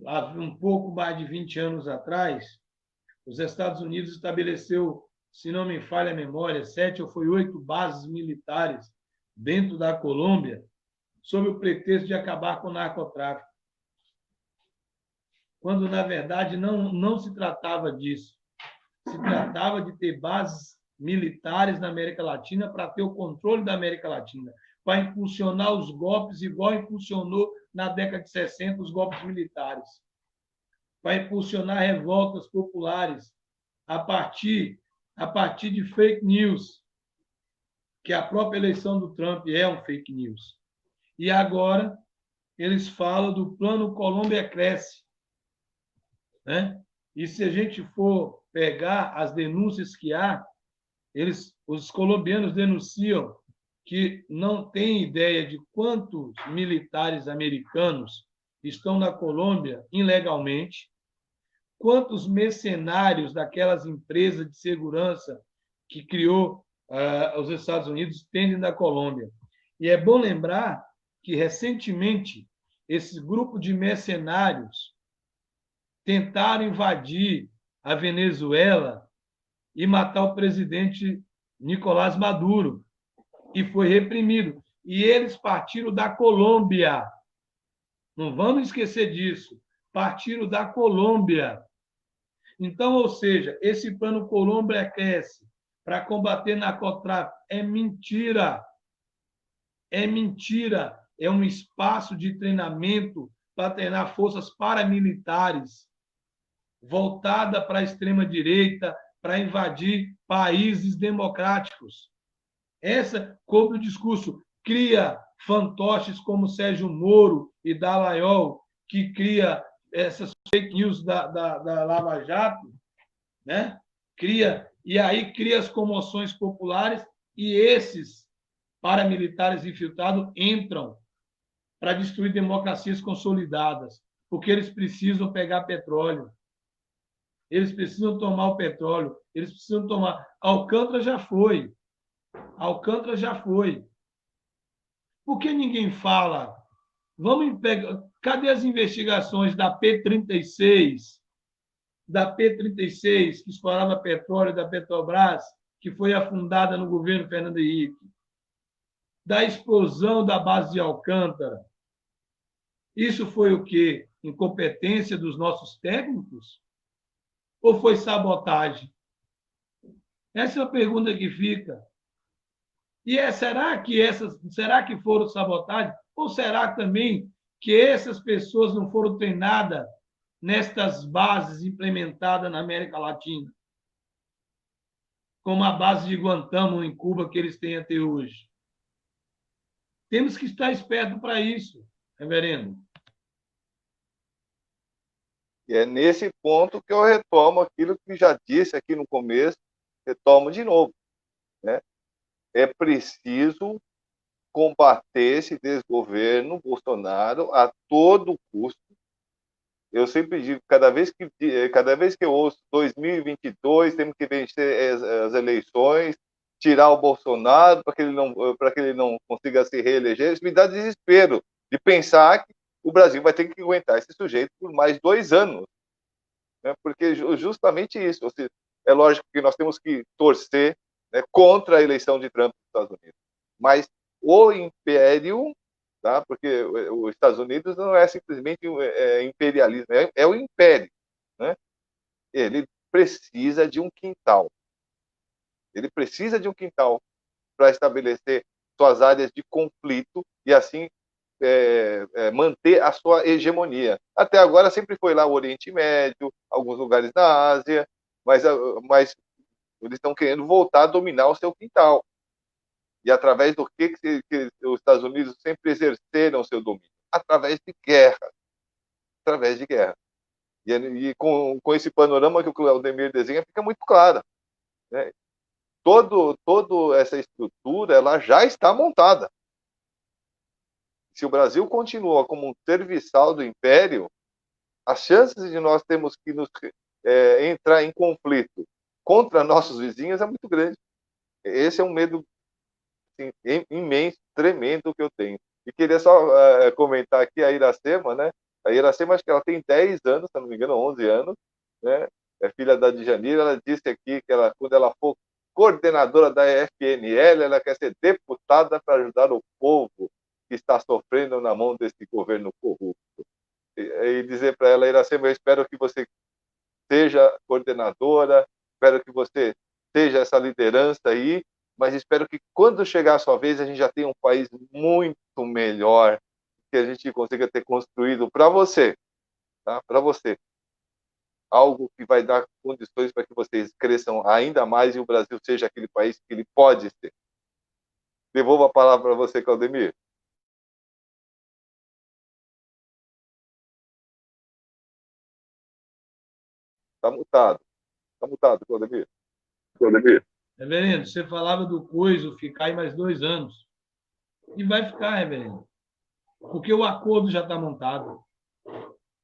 há um pouco mais de 20 anos atrás, os Estados Unidos estabeleceu, se não me falha a memória, 7 ou foi 8 bases militares dentro da Colômbia, sob o pretexto de acabar com o narcotráfico. Quando, na verdade, não se tratava disso. Se tratava de ter bases militares na América Latina para ter o controle da América Latina, para impulsionar os golpes, igual impulsionou na década de 60 os golpes militares, para impulsionar revoltas populares a partir de fake news, que a própria eleição do Trump é um fake news. E agora eles falam do Plano Colômbia Cresce, né? E se a gente for pegar as denúncias que há, os colombianos denunciam que não têm ideia de quantos militares americanos estão na Colômbia ilegalmente, quantos mercenários daquelas empresas de segurança que criou os Estados Unidos têm na Colômbia. E é bom lembrar que, recentemente, esse grupo de mercenários tentaram invadir a Venezuela e matar o presidente Nicolás Maduro, e foi reprimido. E eles partiram da Colômbia. Não vamos esquecer disso. Partiram da Colômbia. Então, ou seja, esse plano Colômbia aquece para combater narcotráfico é mentira. É mentira. É um espaço de treinamento para treinar forças paramilitares voltada para a extrema-direita, para invadir países democráticos. Essa, como o discurso cria fantoches como Sérgio Moro e Dallagnol, que cria essas fake news da Lava Jato, né? E aí cria as comoções populares e esses paramilitares infiltrados entram para destruir democracias consolidadas, porque eles precisam pegar petróleo, eles precisam tomar o petróleo, eles precisam tomar. Alcântara já foi. Alcântara já foi. Por que ninguém fala? Vamos pegar. Cadê as investigações da P36? Da P36, que explorava petróleo da Petrobras, que foi afundada no governo Fernando Henrique. Da explosão da base de Alcântara. Isso foi o quê? Incompetência dos nossos técnicos? Ou foi sabotagem? Essa é a pergunta que fica. E será que foram sabotagem? Ou será também que essas pessoas não foram treinadas nestas bases implementadas na América Latina? Como a base de Guantánamo em Cuba que eles têm até hoje. Temos que estar esperto para isso, reverendo. E é nesse ponto que eu retomo aquilo que já disse aqui no começo, retomo de novo, né? É preciso combater esse desgoverno Bolsonaro a todo custo. Eu sempre digo, cada vez que eu ouço 2022, temos que vencer as eleições, tirar o Bolsonaro para que ele não consiga se reeleger, isso me dá desespero de pensar que o Brasil vai ter que aguentar esse sujeito por mais 2 anos, né? Porque justamente isso, é lógico que nós temos que torcer, né, contra a eleição de Trump nos Estados Unidos, mas o império, tá? Porque os Estados Unidos não é simplesmente imperialismo, é o império, né? Ele precisa de um quintal, ele precisa de um quintal para estabelecer suas áreas de conflito e assim manter a sua hegemonia. Até agora sempre foi lá o Oriente Médio, alguns lugares da Ásia, mas eles estão querendo voltar a dominar o seu quintal. E através do que os Estados Unidos sempre exerceram o seu domínio? Através de guerra. Através de guerra. E com esse panorama que o Claudemir desenha, fica muito claro, né? Toda essa estrutura ela já está montada. Se o Brasil continua como um serviçal do Império, as chances de nós termos que entrar em conflito contra nossos vizinhos é muito grande. Esse é um medo assim, imenso, tremendo que eu tenho. E queria só comentar aqui a Iracema, né? A Iracema, acho que ela tem 10 anos, se não me engano, 11 anos, né? É filha da Djanira. Ela disse aqui que quando ela for coordenadora da FNL, ela quer ser deputada para ajudar o povo que está sofrendo na mão desse governo corrupto. E dizer para ela, Iracema, eu espero que você seja coordenadora, espero que você seja essa liderança aí, mas espero que quando chegar a sua vez a gente já tenha um país muito melhor que a gente consiga ter construído para você, tá? Para você. Algo que vai dar condições para que vocês cresçam ainda mais e o Brasil seja aquele país que ele pode ser. Devolvo a palavra para você, Claudemir. Está mutado. Está mutado, Claudemir. Claudemir. Reverendo, você falava do coiso ficar aí mais 2 anos. E vai ficar, reverendo. Porque o acordo já está montado.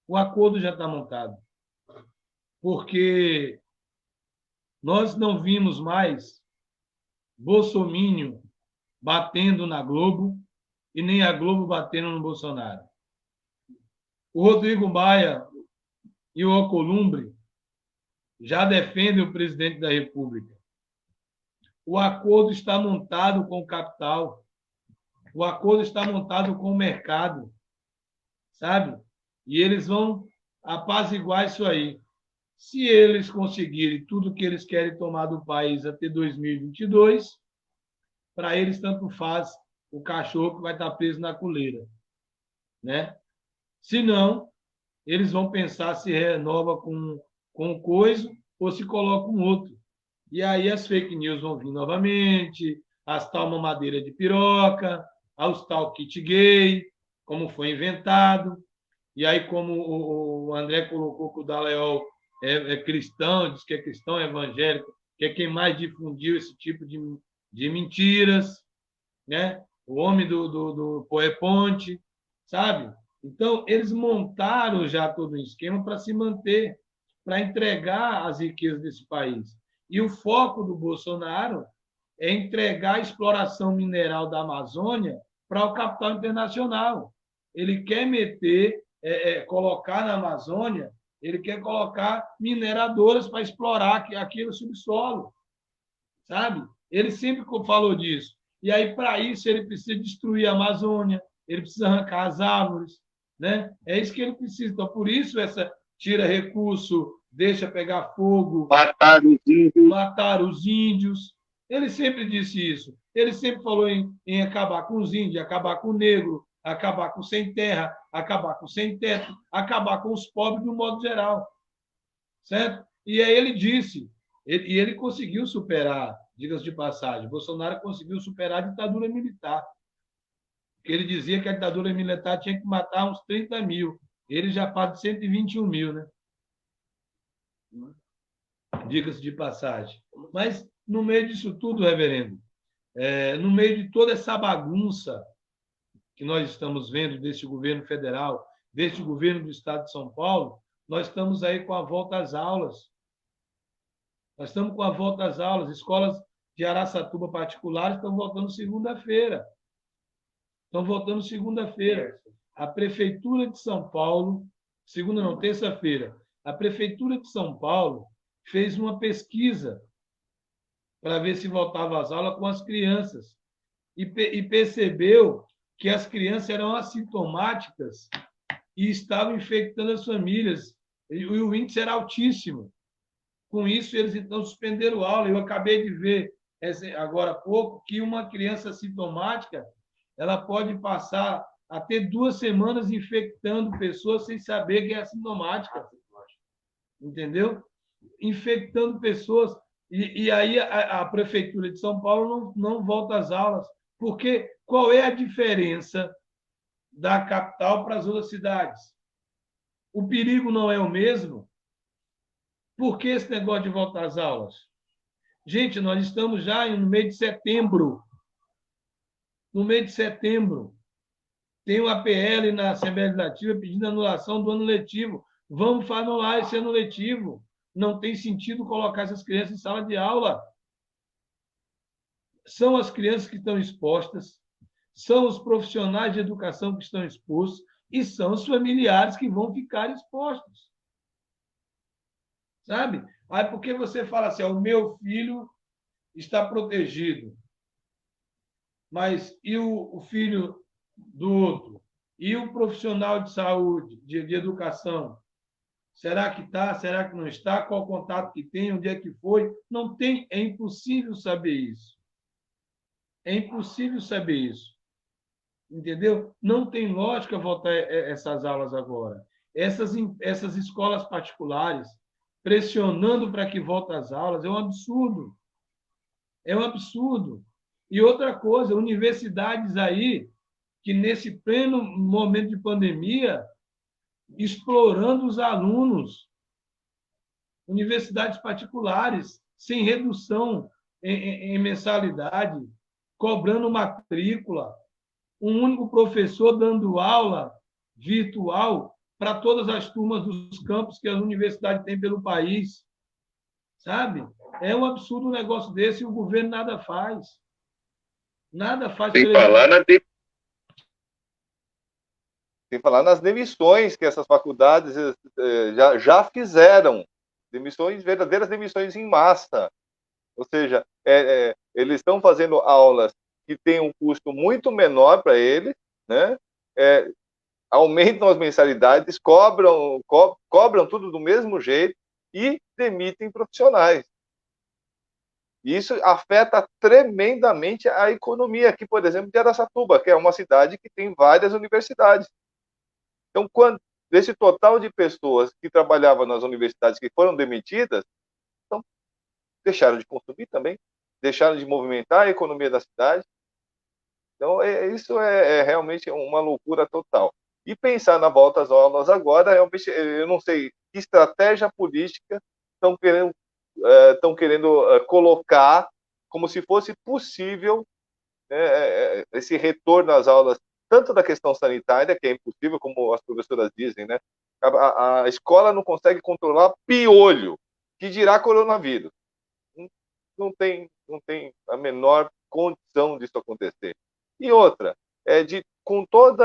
O acordo já está montado. Porque nós não vimos mais Bolsominion batendo na Globo e nem a Globo batendo no Bolsonaro. O Rodrigo Maia e o Alcolumbre já defendem o presidente da República. O acordo está montado com o capital, o acordo está montado com o mercado, sabe? E eles vão apaziguar isso aí. Se eles conseguirem tudo que eles querem tomar do país até 2022, para eles tanto faz o cachorro que vai estar preso na coleira, né? Se não, eles vão pensar se renova com coisa ou se coloca um outro. E aí as fake news vão vir novamente, as tal mamadeira de piroca, aos tal kit gay, como foi inventado. E aí, como o André colocou que o Dallagnol é cristão, diz que é cristão evangélico, que é quem mais difundiu esse tipo de mentiras, né? O homem do Poeponte, sabe? Então, eles montaram já todo um esquema para se manter, para entregar as riquezas desse país. E o foco do Bolsonaro é entregar a exploração mineral da Amazônia para o capital internacional. Ele quer meter, colocar na Amazônia, ele quer colocar mineradoras para explorar aquele subsolo, sabe? Ele sempre falou disso. E aí, para isso, ele precisa destruir a Amazônia, ele precisa arrancar as árvores, né? É isso que ele precisa. Então, por isso, essa tira recurso, deixa pegar fogo, matar os índios. Ele sempre disse isso. Ele sempre falou em acabar com os índios, acabar com o negro, acabar com sem terra, acabar com sem teto, acabar com os pobres de um modo geral. Certo? E aí ele disse, e ele conseguiu superar, diga-se de passagem, Bolsonaro conseguiu superar a ditadura militar. Porque ele dizia que a ditadura militar tinha que matar uns 30 mil. Ele já faz 121 mil, né? Diga-se de passagem. Mas, no meio disso tudo, reverendo, no meio de toda essa bagunça que nós estamos vendo deste governo federal, deste governo do Estado de São Paulo, nós estamos aí com a volta às aulas. Nós estamos com a volta às aulas. Escolas de Araçatuba particulares estão voltando segunda-feira. Estão voltando segunda-feira. A Prefeitura de São Paulo, segunda não, terça-feira, a Prefeitura de São Paulo fez uma pesquisa para ver se voltava às aulas com as crianças e percebeu que as crianças eram assintomáticas e estavam infectando as famílias. E o índice era altíssimo. Com isso, eles então suspenderam a aula. Eu acabei de ver agora há pouco que uma criança assintomática ela pode passar até 2 semanas infectando pessoas sem saber que é assintomática. Entendeu? Infectando pessoas. E aí a Prefeitura de São Paulo não volta às aulas. Porque qual é a diferença da capital para as outras cidades? O perigo não é o mesmo? Por que esse negócio de volta às aulas? Gente, nós estamos já no mês de setembro. No mês de setembro. Tem uma APL na Assembleia Legislativa pedindo anulação do ano letivo. Vamos anular esse ano letivo. Não tem sentido colocar essas crianças em sala de aula. São as crianças que estão expostas, são os profissionais de educação que estão expostos e são os familiares que vão ficar expostos. Sabe? Aí porque você fala assim, o meu filho está protegido, mas e o filho do outro? E o profissional de saúde, de educação? Será que está? Será que não está? Qual o contato que tem? Onde é que foi? Não tem, é impossível saber isso. É impossível saber isso. Entendeu? Não tem lógica voltar essas aulas agora. Essas escolas particulares pressionando para que volte às aulas é um absurdo. É um absurdo. E outra coisa, universidades aí que nesse pleno momento de pandemia explorando os alunos, universidades particulares sem redução em mensalidade, cobrando matrícula, um único professor dando aula virtual para todas as turmas dos campos que a universidade tem pelo país. Sabe? É um absurdo um negócio desse e o governo nada faz. Nada faz. Sem falar nas demissões que essas faculdades já fizeram demissões, verdadeiras demissões em massa. Ou seja, eles estão fazendo aulas que têm um custo muito menor para eles, né? É, aumentam as mensalidades, cobram tudo do mesmo jeito e demitem profissionais. Isso afeta tremendamente a economia aqui, por exemplo, de Araçatuba, que é uma cidade que tem várias universidades. Então, desse total de pessoas que trabalhavam nas universidades que foram demitidas, então, deixaram de consumir também, deixaram de movimentar a economia da cidade. Então, isso é realmente uma loucura total. E pensar na volta às aulas agora, realmente, eu não sei que estratégia política estão querendo colocar como se fosse possível, né, esse retorno às aulas, tanto da questão sanitária, que é impossível, como as professoras dizem, né? A escola não consegue controlar piolho, que dirá coronavírus. Não tem a menor condição disso acontecer. E outra, com toda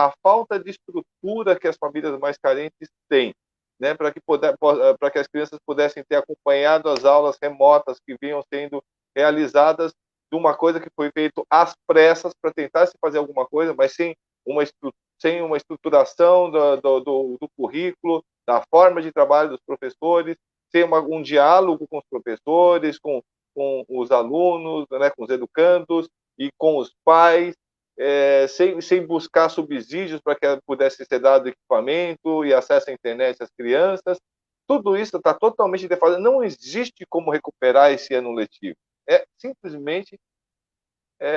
a falta de estrutura que as famílias mais carentes têm, né, para que as crianças pudessem ter acompanhado as aulas remotas que vinham sendo realizadas de uma coisa que foi feita às pressas para tentar se fazer alguma coisa, mas sem uma estruturação do currículo, da forma de trabalho dos professores, sem um diálogo com os professores, com os alunos, né, com os educandos e com os pais, sem buscar subsídios para que pudesse ser dado equipamento e acesso à internet às crianças. Tudo isso está totalmente defasado. Não existe como recuperar esse ano letivo. É simplesmente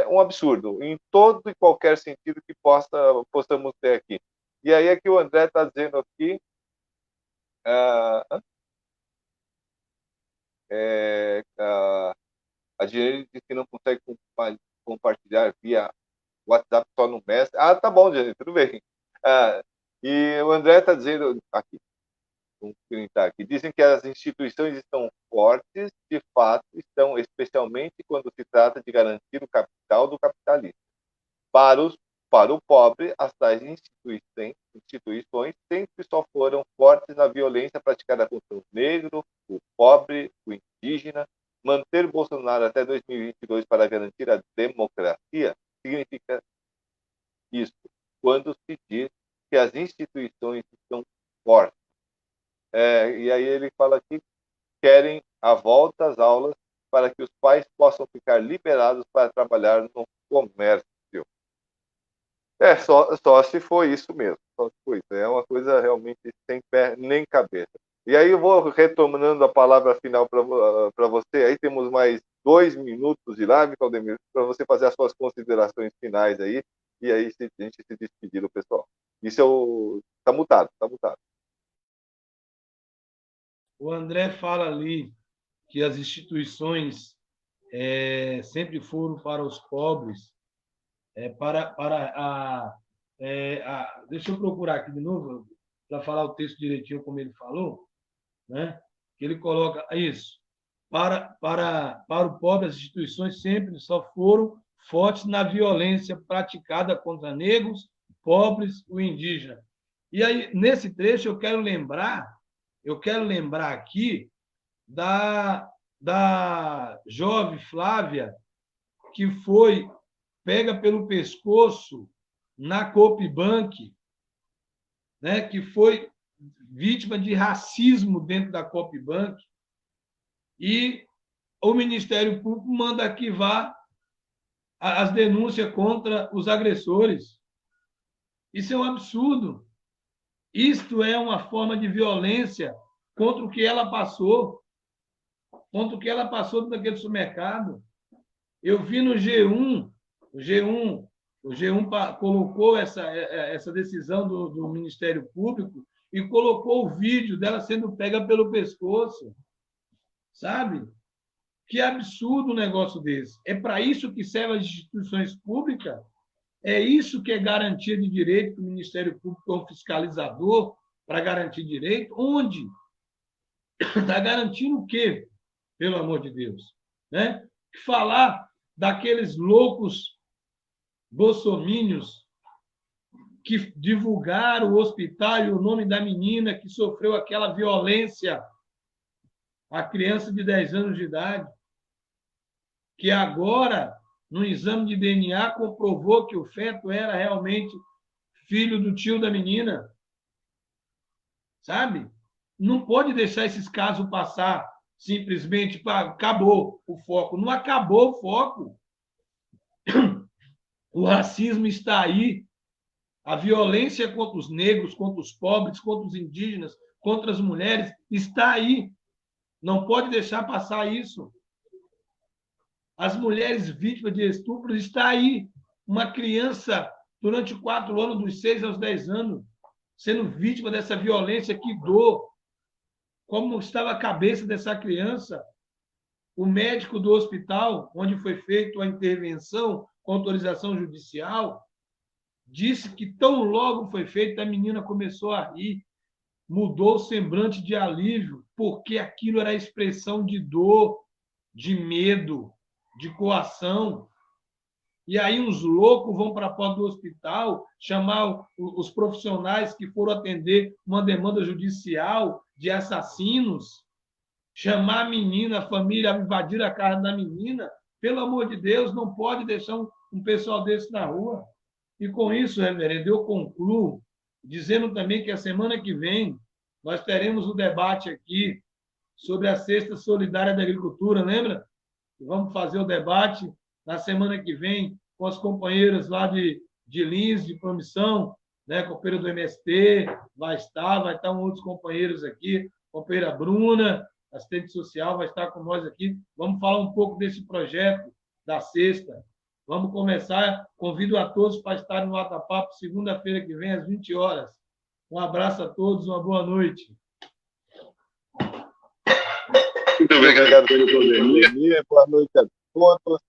um absurdo, em todo e qualquer sentido que possamos ter aqui. E aí é que o André está dizendo aqui, a Diane diz que não consegue compartilhar via WhatsApp só no Messenger. Ah, tá bom, Diane, tudo bem. E o André está dizendo aqui, vamos printar aqui, dizem que as instituições estão fortes, de fato, estão especialmente quando se trata de garantir o capital do capitalista. Para o pobre, as tais instituições sempre só foram fortes na violência praticada contra o negro, o pobre, o indígena. Manter Bolsonaro até 2022 para garantir a democracia significa isso, quando se diz que as instituições estão fortes. E aí ele fala que querem a volta às aulas para que os pais possam ficar liberados para trabalhar no comércio. Só se for isso mesmo. Só se for isso. É uma coisa realmente sem pé nem cabeça. E aí eu vou retornando a palavra final para você. Aí temos mais 2 minutos de live, Claudemir, para você fazer as suas considerações finais aí. E aí a gente se despedir do pessoal. Isso está mutado, está mutado. O André fala ali que as instituições sempre foram para os pobres, deixa eu procurar aqui de novo, para falar o texto direitinho como ele falou, né? Que ele coloca isso. Para o pobre, as instituições sempre só foram fortes na violência praticada contra negros, pobres, o indígena. E aí, nesse trecho, eu quero lembrar aqui da jovem Flávia, que foi pega pelo pescoço na Copebank, né, que foi vítima de racismo dentro da Copebank, e o Ministério Público manda arquivar as denúncias contra os agressores. Isso é um absurdo. Isto é uma forma de violência contra o que ela passou, naquele supermercado. Eu vi no G1, o G1 colocou essa decisão do Ministério Público e colocou o vídeo dela sendo pega pelo pescoço. Sabe? Que absurdo um negócio desse. É para isso que servem as instituições públicas? É isso que é garantia de direito, que o Ministério Público é um fiscalizador para garantir direito? Onde? Está garantindo o quê? Pelo amor de Deus. Né? Falar daqueles loucos bolsomínios que divulgaram o hospital e o nome da menina que sofreu aquela violência a criança de 10 anos de idade, que agora, no exame de DNA, comprovou que o feto era realmente filho do tio da menina, sabe? Não pode deixar esses casos passar simplesmente para acabou o foco. Não acabou o foco. O racismo está aí, a violência contra os negros, contra os pobres, contra os indígenas, contra as mulheres está aí. Não pode deixar passar isso. As mulheres vítimas de estupro está aí. Uma criança durante 4 anos, dos 6 aos 10 anos, sendo vítima dessa violência, que dor. Como estava a cabeça dessa criança? O médico do hospital, onde foi feita a intervenção com autorização judicial, disse que tão logo foi feita, a menina começou a rir, mudou o semblante de alívio, porque aquilo era expressão de dor, de medo, de coação. E aí uns loucos vão para a porta do hospital chamar os profissionais que foram atender uma demanda judicial de assassinos, chamar a menina, a família, invadir a casa da menina. Pelo amor de Deus, não pode deixar um pessoal desse na rua. E com isso, reverendo, eu concluo dizendo também que a semana que vem nós teremos o debate aqui sobre a Cesta Solidária da Agricultura, lembra? Vamos fazer o debate na semana que vem com as companheiras lá de Lins, de Promissão, né? Companheira do MST, vai estar outros companheiros aqui, companheira Bruna, assistente social, vai estar com nós aqui. Vamos falar um pouco desse projeto da Cesta. Vamos começar. Convido a todos para estarem no Atapapo segunda-feira que vem, às 20 horas. Um abraço a todos, uma boa noite. Muito obrigado pelo Claudemir. Boa noite a todos.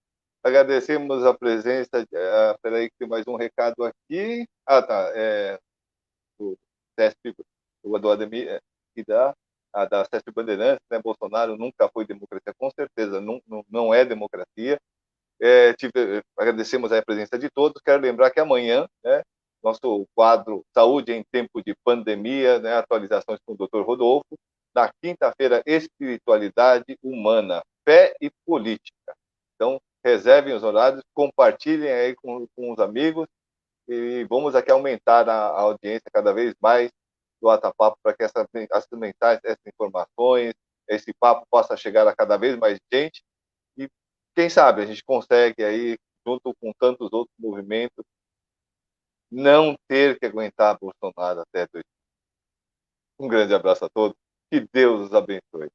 Agradecemos a presença. Espera aí que tem mais um recado aqui. Ah, tá. Do CESP, do Ademir, e da CESP Bandeirantes, né? Bolsonaro nunca foi democracia, com certeza não é democracia. Agradecemos a presença de todos. Quero lembrar que amanhã, né, nosso quadro Saúde em Tempo de Pandemia, né, atualizações com o Dr. Rodolfo. Na quinta-feira, Espiritualidade Humana, Fé e Política. Então, reservem os horários, compartilhem aí com os amigos e vamos aqui aumentar a audiência cada vez mais do Atapapo para que essas mensagens, essas informações, esse papo possa chegar a cada vez mais gente e quem sabe a gente consegue aí, junto com tantos outros movimentos, não ter que aguentar Bolsonaro até 2020. Um grande abraço a todos. Que Deus os abençoe.